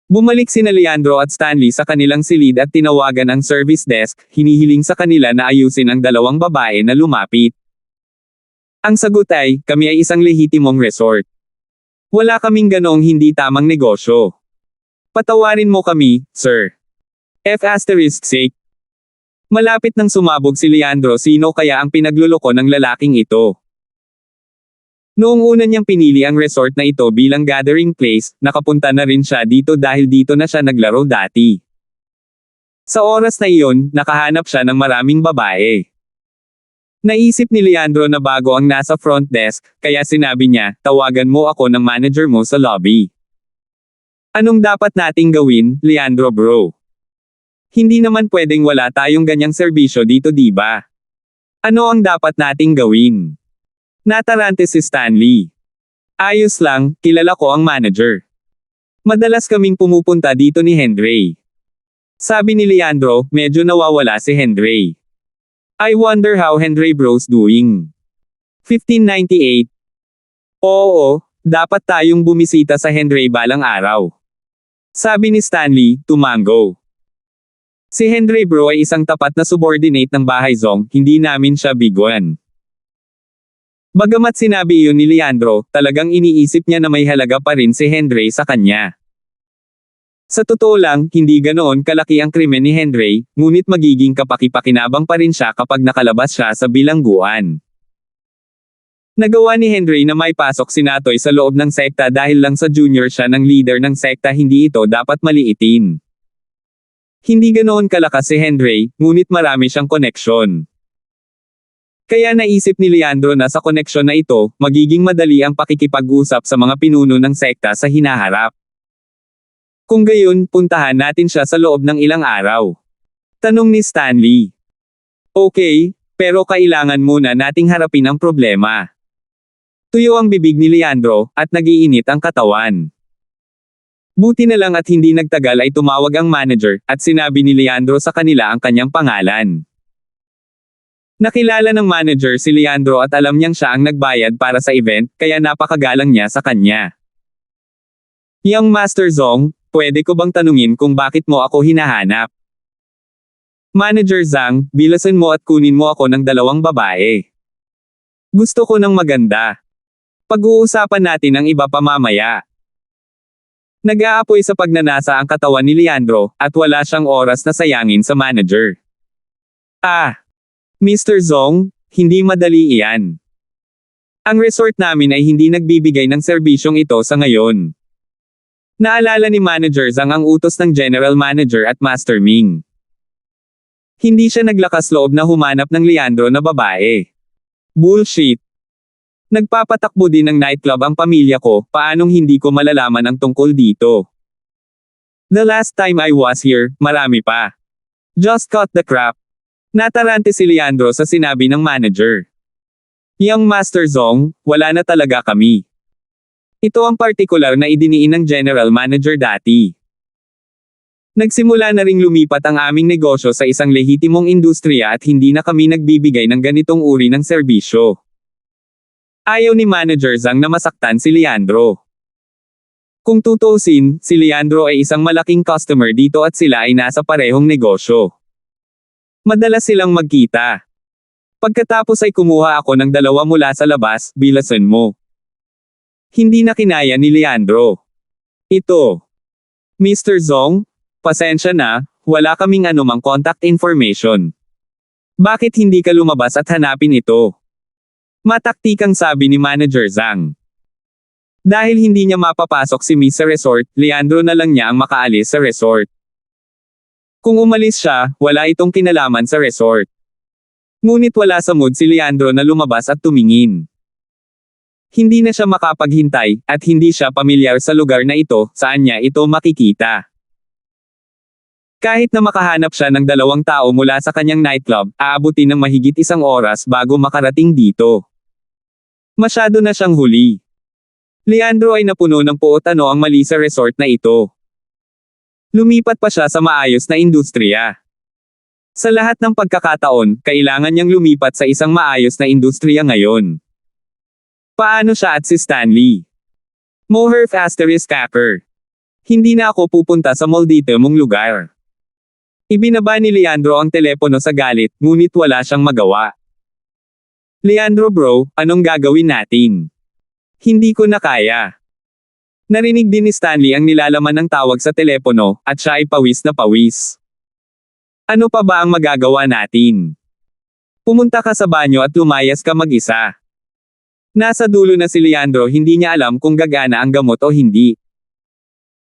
Bumalik sina Leandro at Stanley sa kanilang silid at tinawagan ang service desk, hinihiling sa kanila na ayusin ang dalawang babae na lumapit. Ang sagot ay, kami ay isang lehitimong resort. Wala kaming ganoong hindi tamang negosyo. Patawarin mo kami, sir. F***sake. Malapit nang sumabog si Leandro, sino kaya ang pinagluloko ng lalaking ito? Noong una niyang pinili ang resort na ito bilang gathering place, nakapunta na rin siya dito dahil dito na siya naglaro dati. Sa oras na iyon, nakahanap siya ng maraming babae. Naisip ni Leandro na bago ang nasa front desk, kaya sinabi niya, tawagan mo ako ng manager mo sa lobby. Anong dapat nating gawin, Leandro bro? Hindi naman pwedeng wala tayong ganyang serbisyo dito, diba? Ano ang dapat nating gawin? Natarante si Stanley. Ayos lang, kilala ko ang manager. Madalas kaming pumupunta dito ni Henry. Sabi ni Leandro, medyo nawawala si Henry. I wonder how Henry bro's doing. 1598. Oo, dapat tayong bumisita sa Henry balang araw. Sabi ni Stanley, tumango. Si Henry bro ay isang tapat na subordinate ng Bahay Zong, hindi namin siya biguan. Bagamat sinabi iyon ni Leandro, talagang iniisip niya na may halaga pa rin si Henry sa kanya. Sa totoo lang, hindi ganoon kalaki ang krimen ni Henry, ngunit magiging kapaki-pakinabang pa rin siya kapag nakalabas siya sa bilangguan. Nagawa ni Henry na may pasok si Natoy sa loob ng sekta dahil lang sa junior siya ng leader ng sekta, hindi ito dapat maliitin. Hindi ganoon kalakas si Henry, ngunit marami siyang koneksyon. Kaya naisip ni Leandro na sa koneksyon na ito, magiging madali ang pakikipag-usap sa mga pinuno ng sekta sa hinaharap. Kung gayon, puntahan natin siya sa loob ng ilang araw. Tanong ni Stanley. Okay, pero kailangan muna nating harapin ang problema. Tuyo ang bibig ni Leandro, at nagiinit ang katawan. Buti na lang at hindi nagtagal ay tumawag ang manager, at sinabi ni Leandro sa kanila ang kanyang pangalan. Nakilala ng manager si Leandro at alam niyang siya ang nagbayad para sa event, kaya napakagalang niya sa kanya. Young Master Zong, pwede ko bang tanungin kung bakit mo ako hinahanap? Manager Zhang, bilasan mo at kunin mo ako ng dalawang babae. Gusto ko ng maganda. Pag-uusapan natin ang iba pa mamaya. Nag-aapoy sa pagnanasa ang katawan ni Leandro, at wala siyang oras na sayangin sa manager. Mr. Zong, hindi madali iyan. Ang resort namin ay hindi nagbibigay ng serbisyong ito sa ngayon. Naalala ni Manager Zhang ang utos ng General Manager at Master Ming. Hindi siya naglakas loob na humanap ng Leandro na babae. Bullshit. Nagpapatakbo din ng nightclub ang pamilya ko, paanong hindi ko malalaman ang tungkol dito? The last time I was here, marami pa. Just cut the crap. Natarante si Leandro sa sinabi ng manager. Young Master Zong, wala na talaga kami. Ito ang partikular na idiniin ng General Manager dati. Nagsimula na ring lumipat ang aming negosyo sa isang lehitimong industriya at hindi na kami nagbibigay ng ganitong uri ng serbisyo. Ayaw ni Manager Zhang na masaktan si Leandro. Kung tutuusin, si Leandro ay isang malaking customer dito at sila ay nasa parehong negosyo. Madalas silang magkita. Pagkatapos ay kumuha ako ng 2 mula sa labas, bilasan mo. Hindi na kinaya ni Leandro. Ito. Mr. Zong, pasensya na, wala kaming anumang contact information. Bakit hindi ka lumabas at hanapin ito? Mataktikang sabi ni Manager Zhang. Dahil hindi niya mapapasok si Miss sa resort, Leandro na lang niya ang makaalis sa resort. Kung umalis siya, wala itong kinalaman sa resort. Ngunit wala sa mood si Leandro na lumabas at tumingin. Hindi na siya makapaghintay, at hindi siya pamilyar sa lugar na ito, saan niya ito makikita. Kahit na makahanap siya ng 2 tao mula sa kanyang nightclub, aabutin ng mahigit 1 oras bago makarating dito. Masyado na siyang huli. Leandro ay napuno ng puot ano ang mali sa resort na ito. Lumipat pa siya sa maayos na industriya. Sa lahat ng pagkakataon, kailangan niyang lumipat sa isang maayos na industriya ngayon. Paano siya at si Stanley? Moherf ****. Hindi na ako pupunta sa mall dito mong lugar. Ibinaba ni Leandro ang telepono sa galit, ngunit wala siyang magawa. Leandro bro, anong gagawin natin? Hindi ko na kaya. Narinig din ni Stanley ang nilalaman ng tawag sa telepono, at siya ay pawis na pawis. Ano pa ba ang magagawa natin? Pumunta ka sa banyo at lumayas ka mag-isa. Nasa dulo na si Leandro, hindi niya alam kung gagana ang gamot o hindi.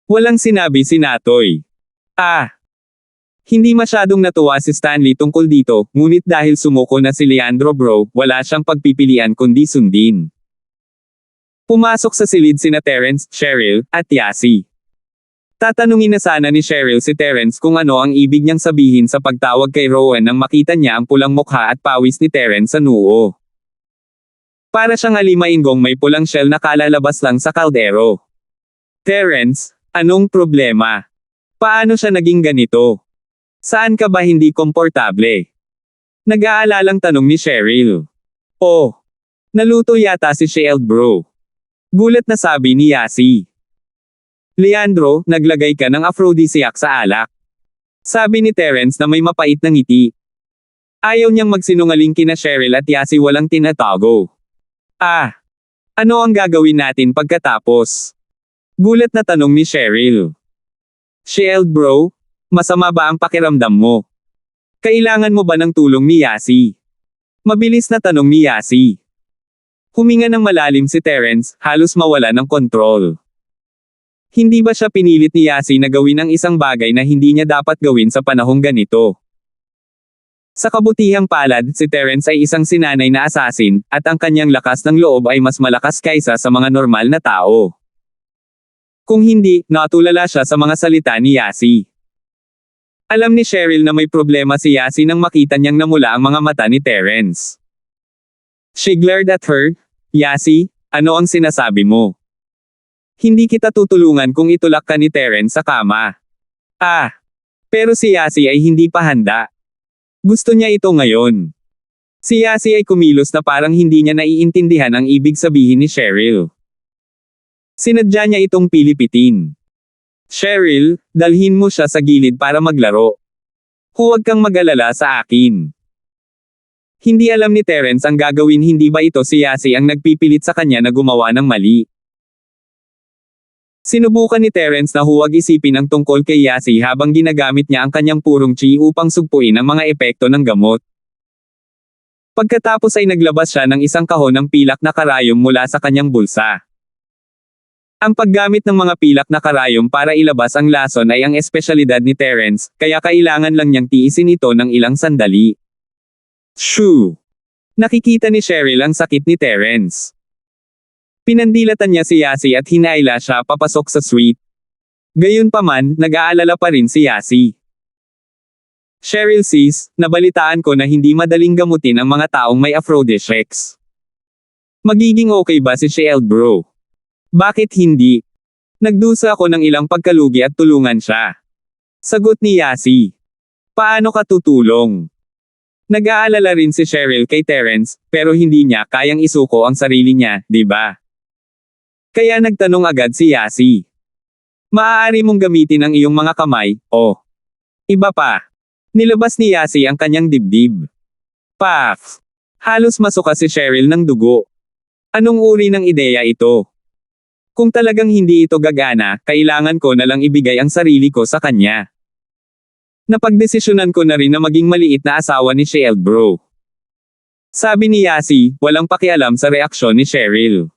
Walang sinabi si Natoy. Hindi masyadong natuwa si Stanley tungkol dito, ngunit dahil sumuko na si Leandro bro, wala siyang pagpipilian kundi sundin. Pumasok sa silid sina Terence, Cheryl, at Yasi. Tatanungin na sana ni Cheryl si Terence kung ano ang ibig niyang sabihin sa pagtawag kay Rowan nang makita niya ang pulang mukha at pawis ni Terence sa noo. Para siyang alimainggong may pulang shell na kalalabas lang sa kaldero. Terence, anong problema? Paano siya naging ganito? Saan ka ba hindi komportable? Nag-aalalang tanong ni Cheryl. Oh, naluto yata si Shield bro. Gulat na sabi ni Yasi. Leandro, naglagay ka ng aphrodisiac sa alak. Sabi ni Terence na may mapait na ngiti. Ayaw niyang magsinungaling kina Cheryl at Yasi, walang tinatago. Ano ang gagawin natin pagkatapos? Gulat na tanong ni Cheryl. Shield bro, masama ba ang pakiramdam mo? Kailangan mo ba ng tulong ni Yasi? Mabilis na tanong ni Yasi. Huminga ng malalim si Terence, halos mawala ng kontrol. Hindi ba siya pinilit ni Yasi na gawin ang isang bagay na hindi niya dapat gawin sa panahong ganito? Sa kabutihang palad, si Terence ay isang sinanay na assassin, at ang kanyang lakas ng loob ay mas malakas kaysa sa mga normal na tao. Kung hindi, natulala siya sa mga salita ni Yasi. Alam ni Cheryl na may problema si Yasi nang makita niyang namula ang mga mata ni Terence. She glared at her. Yasi, ano ang sinasabi mo? Hindi kita tutulungan kung itulak ka ni Terence sa kama. Pero si Yasi ay hindi pa handa. Gusto niya ito ngayon. Si Yasi ay kumilos na parang hindi niya naiintindihan ang ibig sabihin ni Cheryl. Sinadya niya itong pilipitin. Cheryl, dalhin mo siya sa gilid para maglaro. Huwag kang mag-alala sa akin. Hindi alam ni Terence ang gagawin, hindi ba ito si Yasi ang nagpipilit sa kanya na gumawa ng mali. Sinubukan ni Terence na huwag isipin ang tungkol kay Yasi habang ginagamit niya ang kanyang purong chi upang sugpuin ang mga epekto ng gamot. Pagkatapos ay naglabas siya ng isang kahon ng pilak na karayom mula sa kanyang bulsa. Ang paggamit ng mga pilak na karayom para ilabas ang lason ay ang espesyalidad ni Terence, kaya kailangan lang niyang tiisin ito ng ilang sandali. Shoo! Nakikita ni Cheryl ang sakit ni Terence. Pinandilatan niya si Yasi at hinaila siya papasok sa suite. Gayunpaman, nag-aalala pa rin si Yasi. Cheryl sis, nabalitaan ko na hindi madaling gamutin ang mga taong may aphrodisiacs. Magiging okay ba si Shield bro? Bakit hindi? Nagdusa ako ng ilang pagkalugi at tulungan siya. Sagot ni Yasi. Paano ka tutulong? Nag-aalala rin si Cheryl kay Terence, pero hindi niya kayang isuko ang sarili niya, di ba? Kaya nagtanong agad si Yasi. Maaari mong gamitin ang iyong mga kamay, o iba pa. Nilabas ni Yasi ang kanyang dibdib. Paf! Halos masuka si Cheryl ng dugo. Anong uri ng ideya ito? Kung talagang hindi ito gagana, kailangan ko na lang ibigay ang sarili ko sa kanya. Napagdesisyonan ko na rin na maging maliit na asawa ni Shield bro. Sabi ni Yasi, walang pakialam sa reaksyon ni Cheryl.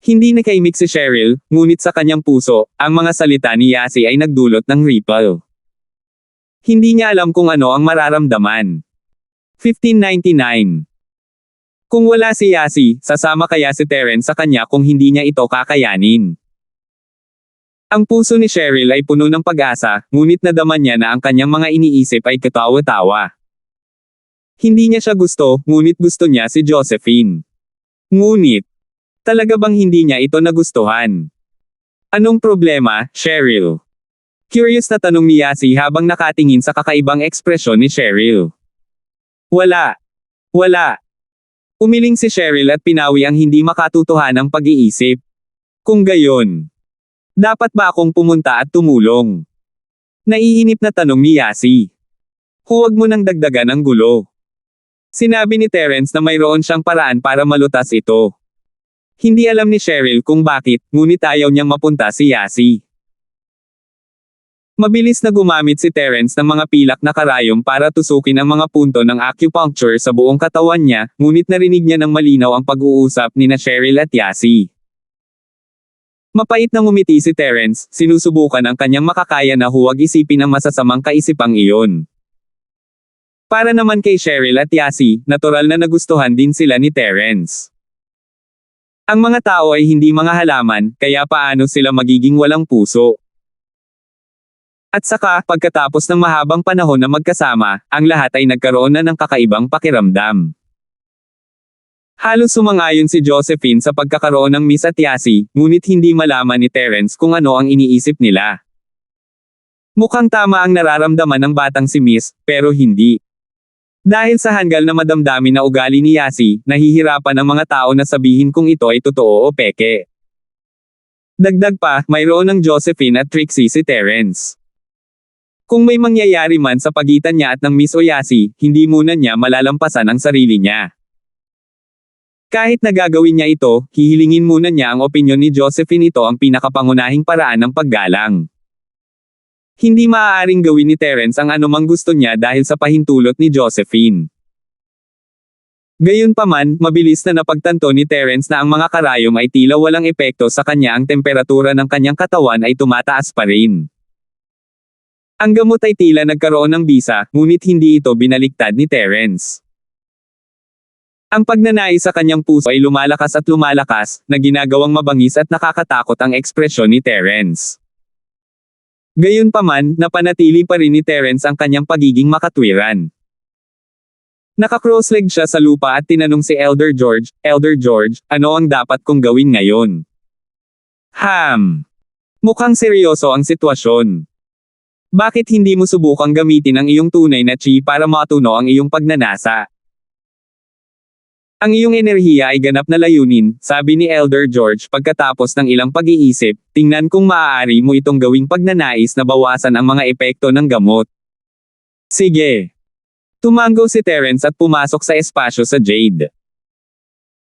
Hindi nakaimik si Cheryl, ngunit sa kanyang puso, ang mga salita ni Yasi ay nagdulot ng ripple. Hindi niya alam kung ano ang mararamdaman. 1599. Kung wala si Yasi, sasama kaya si Terence sa kanya kung hindi niya ito kakayanin. Ang puso ni Cheryl ay puno ng pag-asa, ngunit nadama niya na ang kanyang mga iniisip ay katawa-tawa. Hindi niya siya gusto, ngunit gusto niya si Josephine. Ngunit, talaga bang hindi niya ito nagustuhan? Anong problema, Cheryl? Curious na tanong ni Yasi habang nakatingin sa kakaibang ekspresyon ni Cheryl. Wala. Wala. Umiling si Cheryl at pinawi ang hindi makatutuhanang pag-iisip. Kung gayon, dapat ba akong pumunta at tumulong? Naiinip na tanong ni Yasi. Huwag mo nang dagdagan ang gulo. Sinabi ni Terence na mayroon siyang paraan para malutas ito. Hindi alam ni Cheryl kung bakit, ngunit ayaw niyang mapunta si Yasi. Mabilis na gumamit si Terence ng mga pilak na karayom para tusukin ang mga punto ng acupuncture sa buong katawan niya, ngunit narinig niya ng malinaw ang pag-uusap ni na Cheryl at Yasi. Mapait na ngumiti si Terence, sinusubukan ang kanyang makakaya na huwag isipin ang masasamang kaisipang iyon. Para naman kay Cheryl at Yasi, natural na nagustuhan din sila ni Terence. Ang mga tao ay hindi mga halaman, kaya paano sila magiging walang puso? At saka, pagkatapos ng mahabang panahon na magkasama, ang lahat ay nagkaroon na ng kakaibang pakiramdam. Halos sumang-ayon si Josephine sa pagkakaroon ng Miss at Yasi, ngunit hindi malaman ni Terence kung ano ang iniisip nila. Mukhang tama ang nararamdaman ng batang si Miss, pero hindi. Dahil sa hanggal na madamdamin na ugali ni Yasi, nahihirapan ang mga tao na sabihin kung ito ay totoo o peke. Dagdag pa, mayroon ng Josephine at Trixie si Terence. Kung may mangyayari man sa pagitan niya at ng Miss o Yasi, hindi muna niya malalampasan ang sarili niya. Kahit na gagawin niya ito, hihilingin muna niya ang opinyon ni Josephine. Ito ang pinakapangunahing paraan ng paggalang. Hindi maaaring gawin ni Terence ang anumang gusto niya dahil sa pahintulot ni Josephine. Gayunpaman, mabilis na napagtanto ni Terence na ang mga karayom ay tila walang epekto sa kanya. Ang temperatura ng kanyang katawan ay tumataas pa rin. Ang gamot ay tila nagkaroon ng bisa, ngunit hindi ito binaliktad ni Terence. Ang pagnanais sa kanyang puso ay lumalakas at lumalakas, na ginagawang mabangis at nakakatakot ang ekspresyon ni Terence. Gayunpaman, napanatili pa rin ni Terence ang kanyang pagiging makatwiran. Naka-cross-leg siya sa lupa at tinanong si Elder George, ano ang dapat kong gawin ngayon? Mukhang seryoso ang sitwasyon. Bakit hindi mo subukang gamitin ang iyong tunay na chi para matuno ang iyong pagnanasa? Ang iyong enerhiya ay ganap na layunin, sabi ni Elder George pagkatapos ng ilang pag-iisip, tingnan kung maaari mo itong gawing pagnanais na bawasan ang mga epekto ng gamot. Sige. Tumango si Terence at pumasok sa espasyo sa Jade.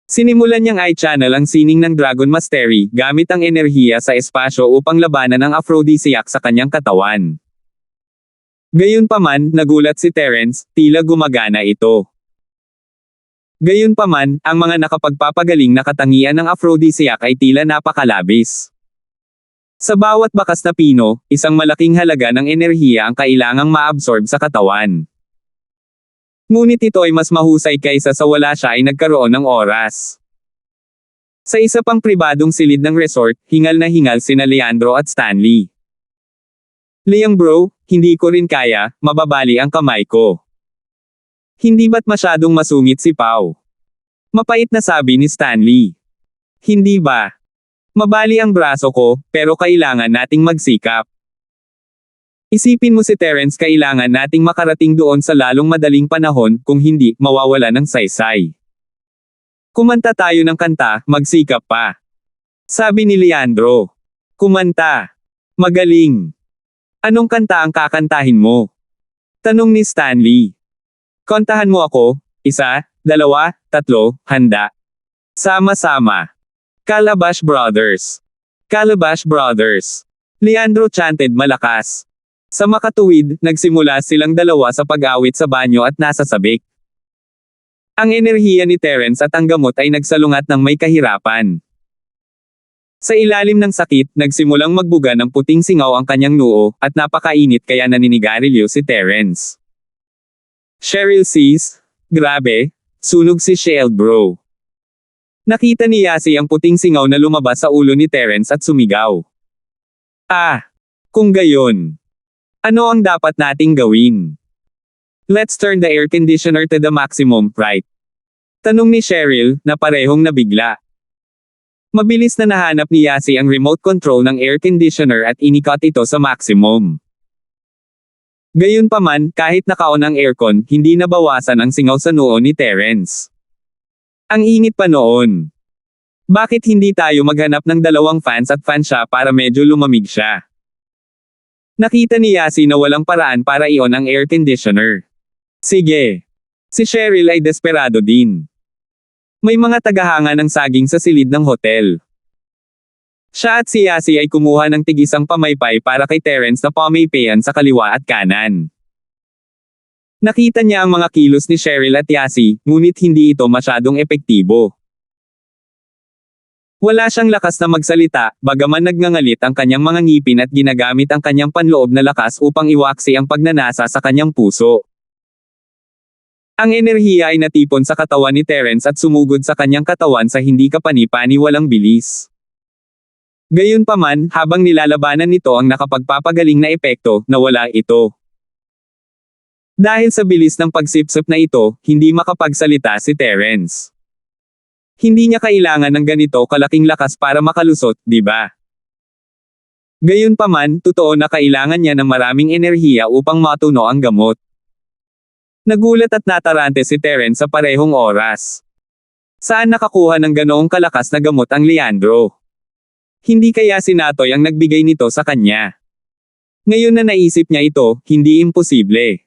Sinimulan niyang i-channel ang sining ng Dragon Mastery gamit ang enerhiya sa espasyo upang labanan ang aphrodisiac sa kanyang katawan. Gayunpaman, nagulat si Terence, tila gumagana ito. Gayunpaman, ang mga nakapagpapagaling na katangian ng aphrodisiac ay tila napakalabis. Sa bawat bakas na pino, isang malaking halaga ng enerhiya ang kailangang maabsorb sa katawan. Ngunit ito ay mas mahusay kaysa sa wala siya ay nagkaroon ng oras. Sa isa pang pribadong silid ng resort, hingal na hingal sina Leandro at Stanley. Liang bro, hindi ko rin kaya, mababali ang kamay ko. Hindi ba't masyadong masungit si Pao? Mapait na sabi ni Stanley. Hindi ba? Mabali ang braso ko, pero kailangan nating magsikap. Isipin mo si Terence, kailangan nating makarating doon sa lalong madaling panahon, kung hindi, mawawala ng saysay. Kumanta tayo ng kanta, magsikap pa. Sabi ni Leandro. Kumanta. Magaling. Anong kanta ang kakantahin mo? Tanong ni Stanley. Kontahan mo ako, 1, 2, 3, handa. Sama-sama. Calabash Brothers. Calabash Brothers. Leandro chanted malakas. Sa makatuwid, nagsimula silang dalawa sa pag-awit sa banyo at nasa sabik. Ang enerhiya ni Terence at ang gamot ay nagsalungat ng may kahirapan. Sa ilalim ng sakit, nagsimulang magbuga ng puting singaw ang kanyang noo, at napakainit kaya naninigarilyo si Terence. Cheryl sees, grabe, sunog si Shield bro. Nakita ni Yasi ang puting singaw na lumabas sa ulo ni Terence at sumigaw. Ah! Kung gayon. Ano ang dapat nating gawin? Let's turn the air conditioner to the maximum, right? Tanong ni Cheryl, na parehong nabigla. Mabilis na nahanap ni Yasi ang remote control ng air conditioner at inikot ito sa maximum. Gayunpaman, kahit naka-on ang aircon, hindi nabawasan ang singaw sa noo ni Terence. Ang init pa noon. Bakit hindi tayo maghanap ng 2 fans at fan siya para medyo lumamig siya? Nakita ni Yasi na walang paraan para i-on ang air conditioner. Sige. Si Cheryl ay desperado din. May mga tagahanga ng saging sa silid ng hotel. Siya at si Yasi ay kumuha ng tig-isang pamaypay para kay Terence na pamaypayan sa kaliwa at kanan. Nakita niya ang mga kilos ni Cheryl at Yasi, ngunit hindi ito masyadong epektibo. Wala siyang lakas na magsalita, bagaman nagngangalit ang kanyang mga ngipin at ginagamit ang kanyang panloob na lakas upang iwaksi ang pagnanasa sa kanyang puso. Ang enerhiya ay natipon sa katawan ni Terence at sumugod sa kanyang katawan sa hindi kapani-paniwalang bilis. Gayunpaman, habang nilalabanan nito ang nakapagpapagaling na epekto, nawala ito. Dahil sa bilis ng pagsipsip na ito, hindi makapagsalita si Terence. Hindi niya kailangan ng ganito kalaking lakas para makalusot, di ba? Gayunpaman, totoo na kailangan niya ng maraming enerhiya upang matuno ang gamot. Nagulat at natarante si Terence sa parehong oras. Saan nakakuha ng ganoong kalakas na gamot ang Leandro? Hindi kaya si Natoy ang nagbigay nito sa kanya? Ngayon na naisip niya ito, hindi imposible.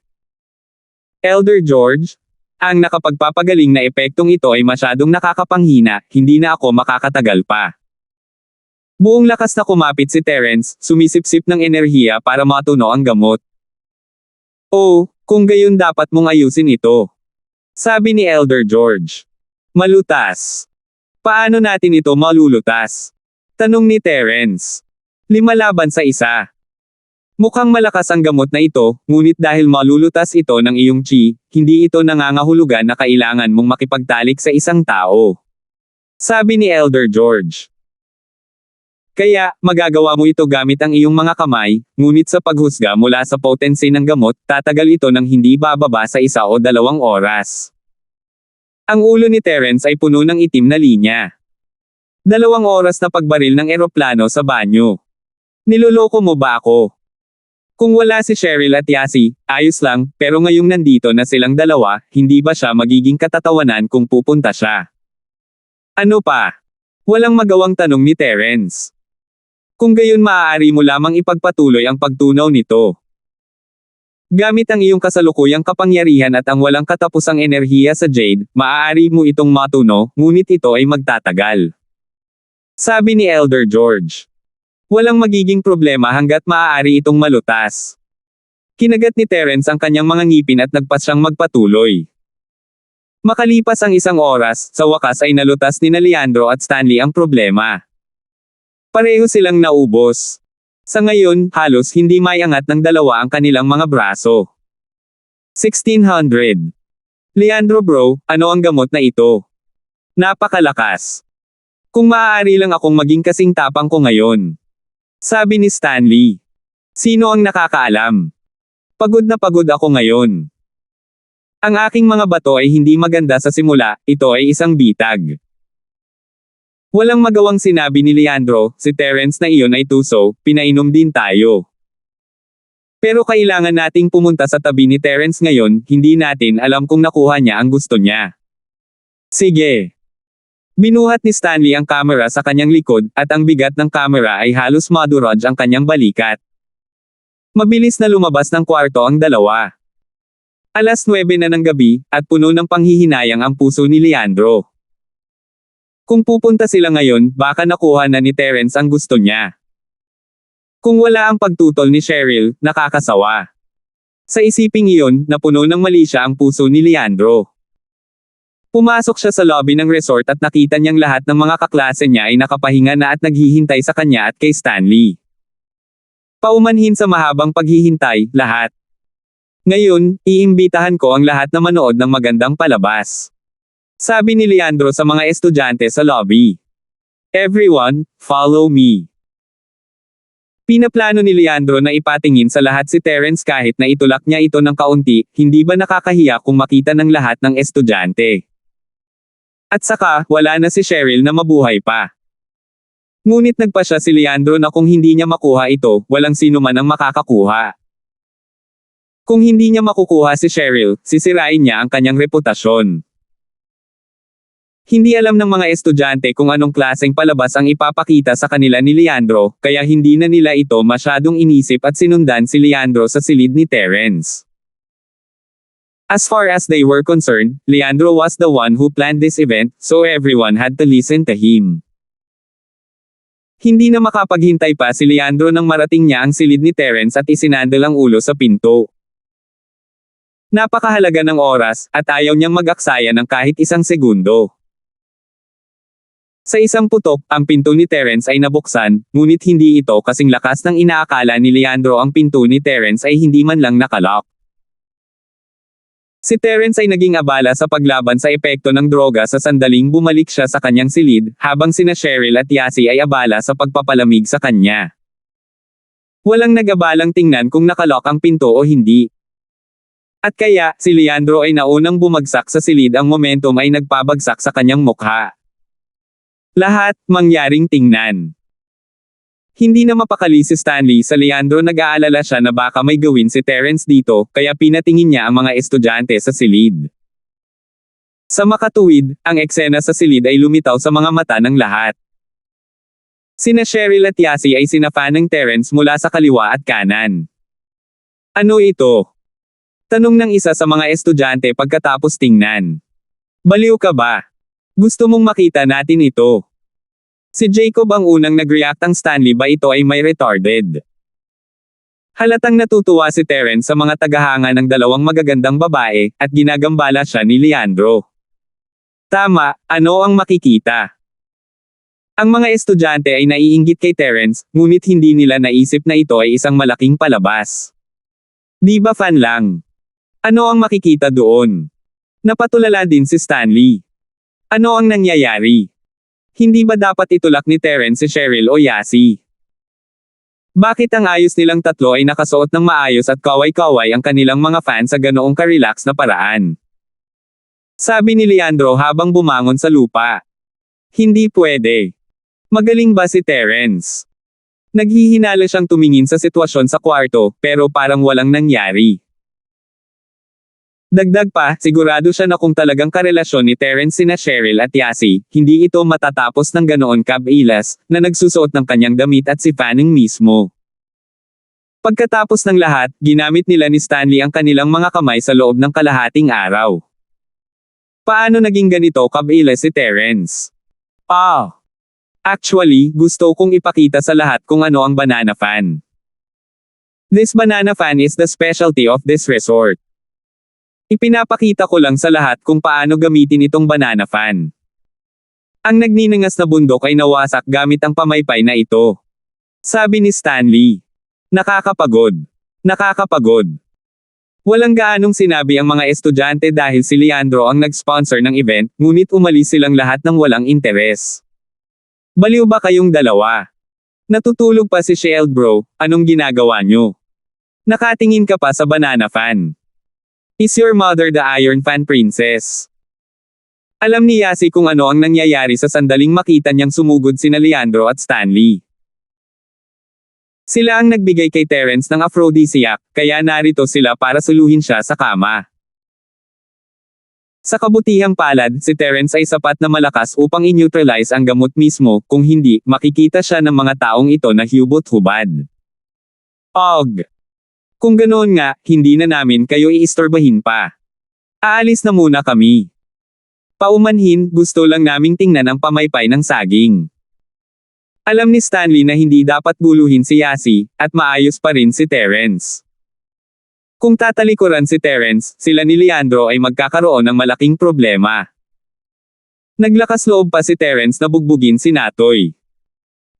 Elder George? Ang nakapagpapagaling na epektong ito ay masyadong nakakapanghina, hindi na ako makakatagal pa. Buong lakas na kumapit si Terence, sumisipsip ng enerhiya para matuno ang gamot. Oh, kung gayon dapat mong ayusin ito. Sabi ni Elder George. Malutas. Paano natin ito malulutas? Tanong ni Terence. 5 laban sa 1. Mukhang malakas ang gamot na ito, ngunit dahil malulutas ito ng iyong chi, hindi ito nangangahulugan na kailangan mong makipagtalik sa isang tao. Sabi ni Elder George. Kaya, magagawa mo ito gamit ang iyong mga kamay, ngunit sa paghusga mula sa potency ng gamot, tatagal ito ng hindi bababa sa 1 o 2 oras. Ang ulo ni Terence ay puno ng itim na linya. 2 oras na pagbaril ng eroplano sa banyo. Niloloko mo ba ako? Kung wala si Cheryl at Yasi, ayos lang, pero ngayong nandito na silang dalawa, hindi ba siya magiging katatawanan kung pupunta siya? Ano pa? Walang magawang tanong ni Terence. Kung gayon maaari mo lamang ipagpatuloy ang pagtunaw nito. Gamit ang iyong kasalukuyang kapangyarihan at ang walang katapusang enerhiya sa Jade, maaari mo itong matuno, ngunit ito ay magtatagal. Sabi ni Elder George. Walang magiging problema hanggat maaari itong malutas. Kinagat ni Terence ang kanyang mga ngipin at nagpasyang magpatuloy. Makalipas ang isang oras, sa wakas ay nalutas ni Leandro at Stanley ang problema. Pareho silang naubos. Sa ngayon, halos hindi maiangat ng dalawa ang kanilang mga braso. 1600. Leandro bro, ano ang gamot na ito? Napakalakas. Kung maaari lang akong maging kasing tapang ko ngayon. Sabi ni Stanley. Sino ang nakakaalam? Pagod na pagod ako ngayon. Ang aking mga bato ay hindi maganda sa simula, ito ay isang bitag. Walang magawang sinabi ni Leandro, si Terence na iyon ay tuso, pinainom din tayo. Pero kailangan nating pumunta sa tabi ni Terence ngayon, hindi natin alam kung nakuha niya ang gusto niya. Sige. Binuhat ni Stanley ang kamera sa kanyang likod, at ang bigat ng kamera ay halos maduraj ang kanyang balikat. Mabilis na lumabas ng kwarto ang dalawa. 9:00 na ng gabi, at puno ng panghihinayang ang puso ni Leandro. Kung pupunta sila ngayon, baka nakuha na ni Terence ang gusto niya. Kung wala ang pagtutol ni Cheryl, nakakasawa. Sa isiping iyon, napuno ng mali siya ang puso ni Leandro. Pumasok siya sa lobby ng resort at nakita niyang lahat ng mga kaklase niya ay nakapahinga na at naghihintay sa kanya at kay Stanley. Paumanhin sa mahabang paghihintay, lahat. Ngayon, iimbitahan ko ang lahat na manood ng magandang palabas. Sabi ni Leandro sa mga estudyante sa lobby. Everyone, follow me. Pinaplano ni Leandro na ipatingin sa lahat si Terence kahit na itulak niya ito ng kaunti, hindi ba nakakahiya kung makita ng lahat ng estudyante? At saka, wala na si Cheryl na mabuhay pa. Ngunit nagpasya si Leandro na kung hindi niya makuha ito, walang sino man ang makakakuha. Kung hindi niya makukuha si Cheryl, sisirain niya ang kanyang reputasyon. Hindi alam ng mga estudyante kung anong klaseng palabas ang ipapakita sa kanila ni Leandro, kaya hindi na nila ito masyadong inisip at sinundan si Leandro sa silid ni Terence. As far as they were concerned, Leandro was the one who planned this event, so everyone had to listen to him. Hindi na makapaghintay pa si Leandro nang marating niya ang silid ni Terence at isinandal ang ulo sa pinto. Napakahalaga ng oras, at ayaw niyang mag-aksaya ng kahit isang segundo. Sa isang putok, ang pinto ni Terence ay nabuksan, ngunit hindi ito kasing lakas ng inaakala ni Leandro. Ang pinto ni Terence ay hindi man lang nakalock. Si Terence ay naging abala sa paglaban sa epekto ng droga sa sandaling bumalik siya sa kanyang silid, habang sina Cheryl at Yasi ay abala sa pagpapalamig sa kanya. Walang nag-abalang tingnan kung nakalock ang pinto o hindi. At kaya, si Leandro ay naunang bumagsak sa silid. Ang momentum ay nagpabagsak sa kanyang mukha. Lahat, mangyaring tingnan. Hindi na mapakali si Stanley sa Leandro. Nag-aalala siya na baka may gawin si Terence dito, kaya pinatingin niya ang mga estudyante sa silid. Sa makatuwid, ang eksena sa silid ay lumitaw sa mga mata ng lahat. Sina Cheryl at Yasi ay sinafan ng Terence mula sa kaliwa at kanan. Ano ito? Tanong ng isa sa mga estudyante pagkatapos tingnan. Baliw ka ba? Gusto mong makita natin ito? Si Jacob ang unang nag-react. Ang Stanley ba ito ay may retarded? Halatang natutuwa si Terence sa mga tagahanga ng dalawang magagandang babae, at ginagambala siya ni Leandro. Tama, ano ang makikita? Ang mga estudyante ay naiinggit kay Terence, ngunit hindi nila naisip na ito ay isang malaking palabas. Di ba fan lang? Ano ang makikita doon? Napatulala din si Stanley. Ano ang nangyayari? Hindi ba dapat itulak ni Terence si Cheryl o Yasi? Bakit ang ayos nilang tatlo ay nakasuot ng maayos at kaway-kaway ang kanilang mga fans sa ganoong ka-relax na paraan? Sabi ni Leandro habang bumangon sa lupa. Hindi pwede. Magaling ba si Terence? Naghihinala siyang tumingin sa sitwasyon sa kwarto, pero parang walang nangyari. Dagdag pa, sigurado siya na kung talagang karelasyon ni Terence sina Cheryl at Yasi, hindi ito matatapos ng ganoon kabilas, na nagsusuot ng kanyang damit at si Fanning mismo. Pagkatapos ng lahat, ginamit nila ni Stanley ang kanilang mga kamay sa loob ng kalahating araw. Paano naging ganito kabila si Terence? Actually, gusto kong ipakita sa lahat kung ano ang banana fan. This banana fan is the specialty of this resort. Ipinapakita ko lang sa lahat kung paano gamitin itong banana fan. Ang nagninangas na bundok ay nawasak gamit ang pamaypay na ito. Sabi ni Stanley. Nakakapagod. Nakakapagod. Walang gaanong sinabi ang mga estudyante dahil si Leandro ang nag-sponsor ng event, ngunit umalis silang lahat ng walang interes. Baliw ba kayong dalawa? Natutulog pa si Shield bro, anong ginagawa nyo? Nakatingin ka pa sa banana fan. Is your mother the Iron Fan Princess? Alam ni Yasi kung ano ang nangyayari sa sandaling makita niyang sumugod sina Leandro at Stanley. Sila ang nagbigay kay Terence ng aphrodisiac, kaya narito sila para suluhin siya sa kama. Sa kabutihang palad, si Terence ay sapat na malakas upang i-neutralize ang gamot mismo, kung hindi, makikita siya ng mga taong ito na hubot-hubad. Kung ganoon nga, hindi na namin kayo iistorbahin pa. Aalis na muna kami. Paumanhin, gusto lang naming tingnan ang pamaypay ng saging. Alam ni Stanley na hindi dapat guluhin si Yasi, at maayos pa rin si Terence. Kung tatalikuran si Terence, sila ni Leandro ay magkakaroon ng malaking problema. Naglakas loob pa si Terence na bugbugin si Natoy.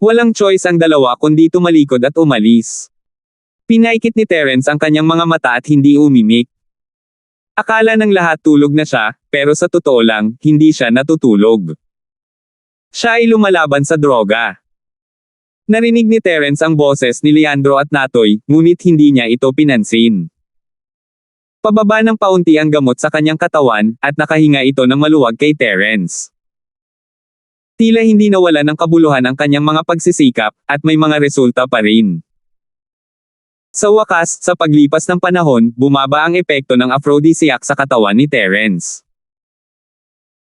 Walang choice ang dalawa kundi tumalikod at umalis. Pinaikit ni Terence ang kanyang mga mata at hindi umimik. Akala ng lahat tulog na siya, pero sa totoo lang, hindi siya natutulog. Siya ay lumalaban sa droga. Narinig ni Terence ang boses ni Leandro at Natoy, ngunit hindi niya ito pinansin. Pababa ng paunti ang gamot sa kanyang katawan, at nakahinga ito ng maluwag kay Terence. Tila hindi nawala ng kabuluhan ang kanyang mga pagsisikap, at may mga resulta pa rin. Sa wakas, sa paglipas ng panahon, bumaba ang epekto ng aphrodisiac sa katawan ni Terence.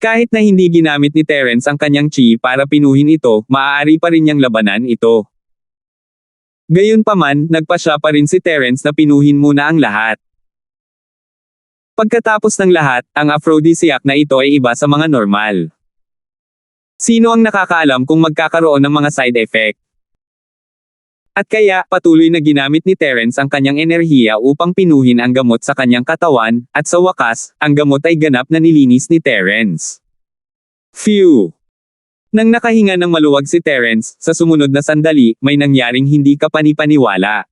Kahit na hindi ginamit ni Terence ang kanyang chi para pinuhin ito, maaari pa rin niyang labanan ito. Gayunpaman, nagpasya pa rin si Terence na pinuhin muna ang lahat. Pagkatapos ng lahat, ang aphrodisiac na ito ay iba sa mga normal. Sino ang nakakaalam kung magkakaroon ng mga side effect? At kaya, patuloy na ginamit ni Terence ang kanyang enerhiya upang pinuhin ang gamot sa kanyang katawan, at sa wakas, ang gamot ay ganap na nilinis ni Terence. Phew! Nang nakahinga ng maluwag si Terence, sa sumunod na sandali, may nangyaring hindi kapanipaniwala.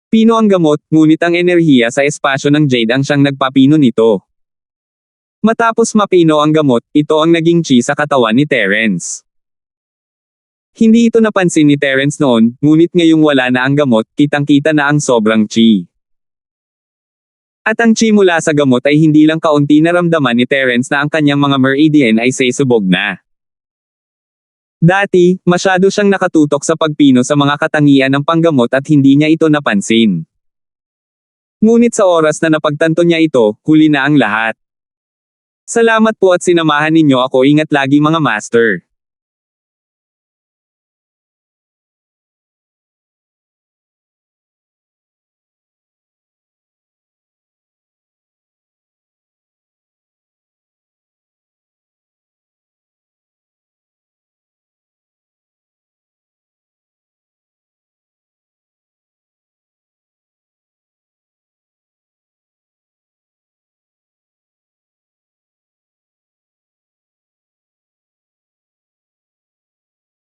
Pino ang gamot, ngunit ang enerhiya sa espasyo ng Jade ang siyang nagpapino nito. Matapos mapino ang gamot, ito ang naging chi sa katawan ni Terence. Hindi ito napansin ni Terence noon, ngunit ngayong wala na ang gamot, kitang-kita na ang sobrang chi. At ang chi mula sa gamot ay hindi lang kaunti naramdaman ni Terence na ang kanyang mga meridian ay sesubog na. Dati, masyado siyang nakatutok sa pagpino sa mga katangian ng panggamot at hindi niya ito napansin. Ngunit sa oras na napagtanto niya ito, huli na ang lahat. Salamat po at sinamahan ninyo ako, ingat lagi mga master.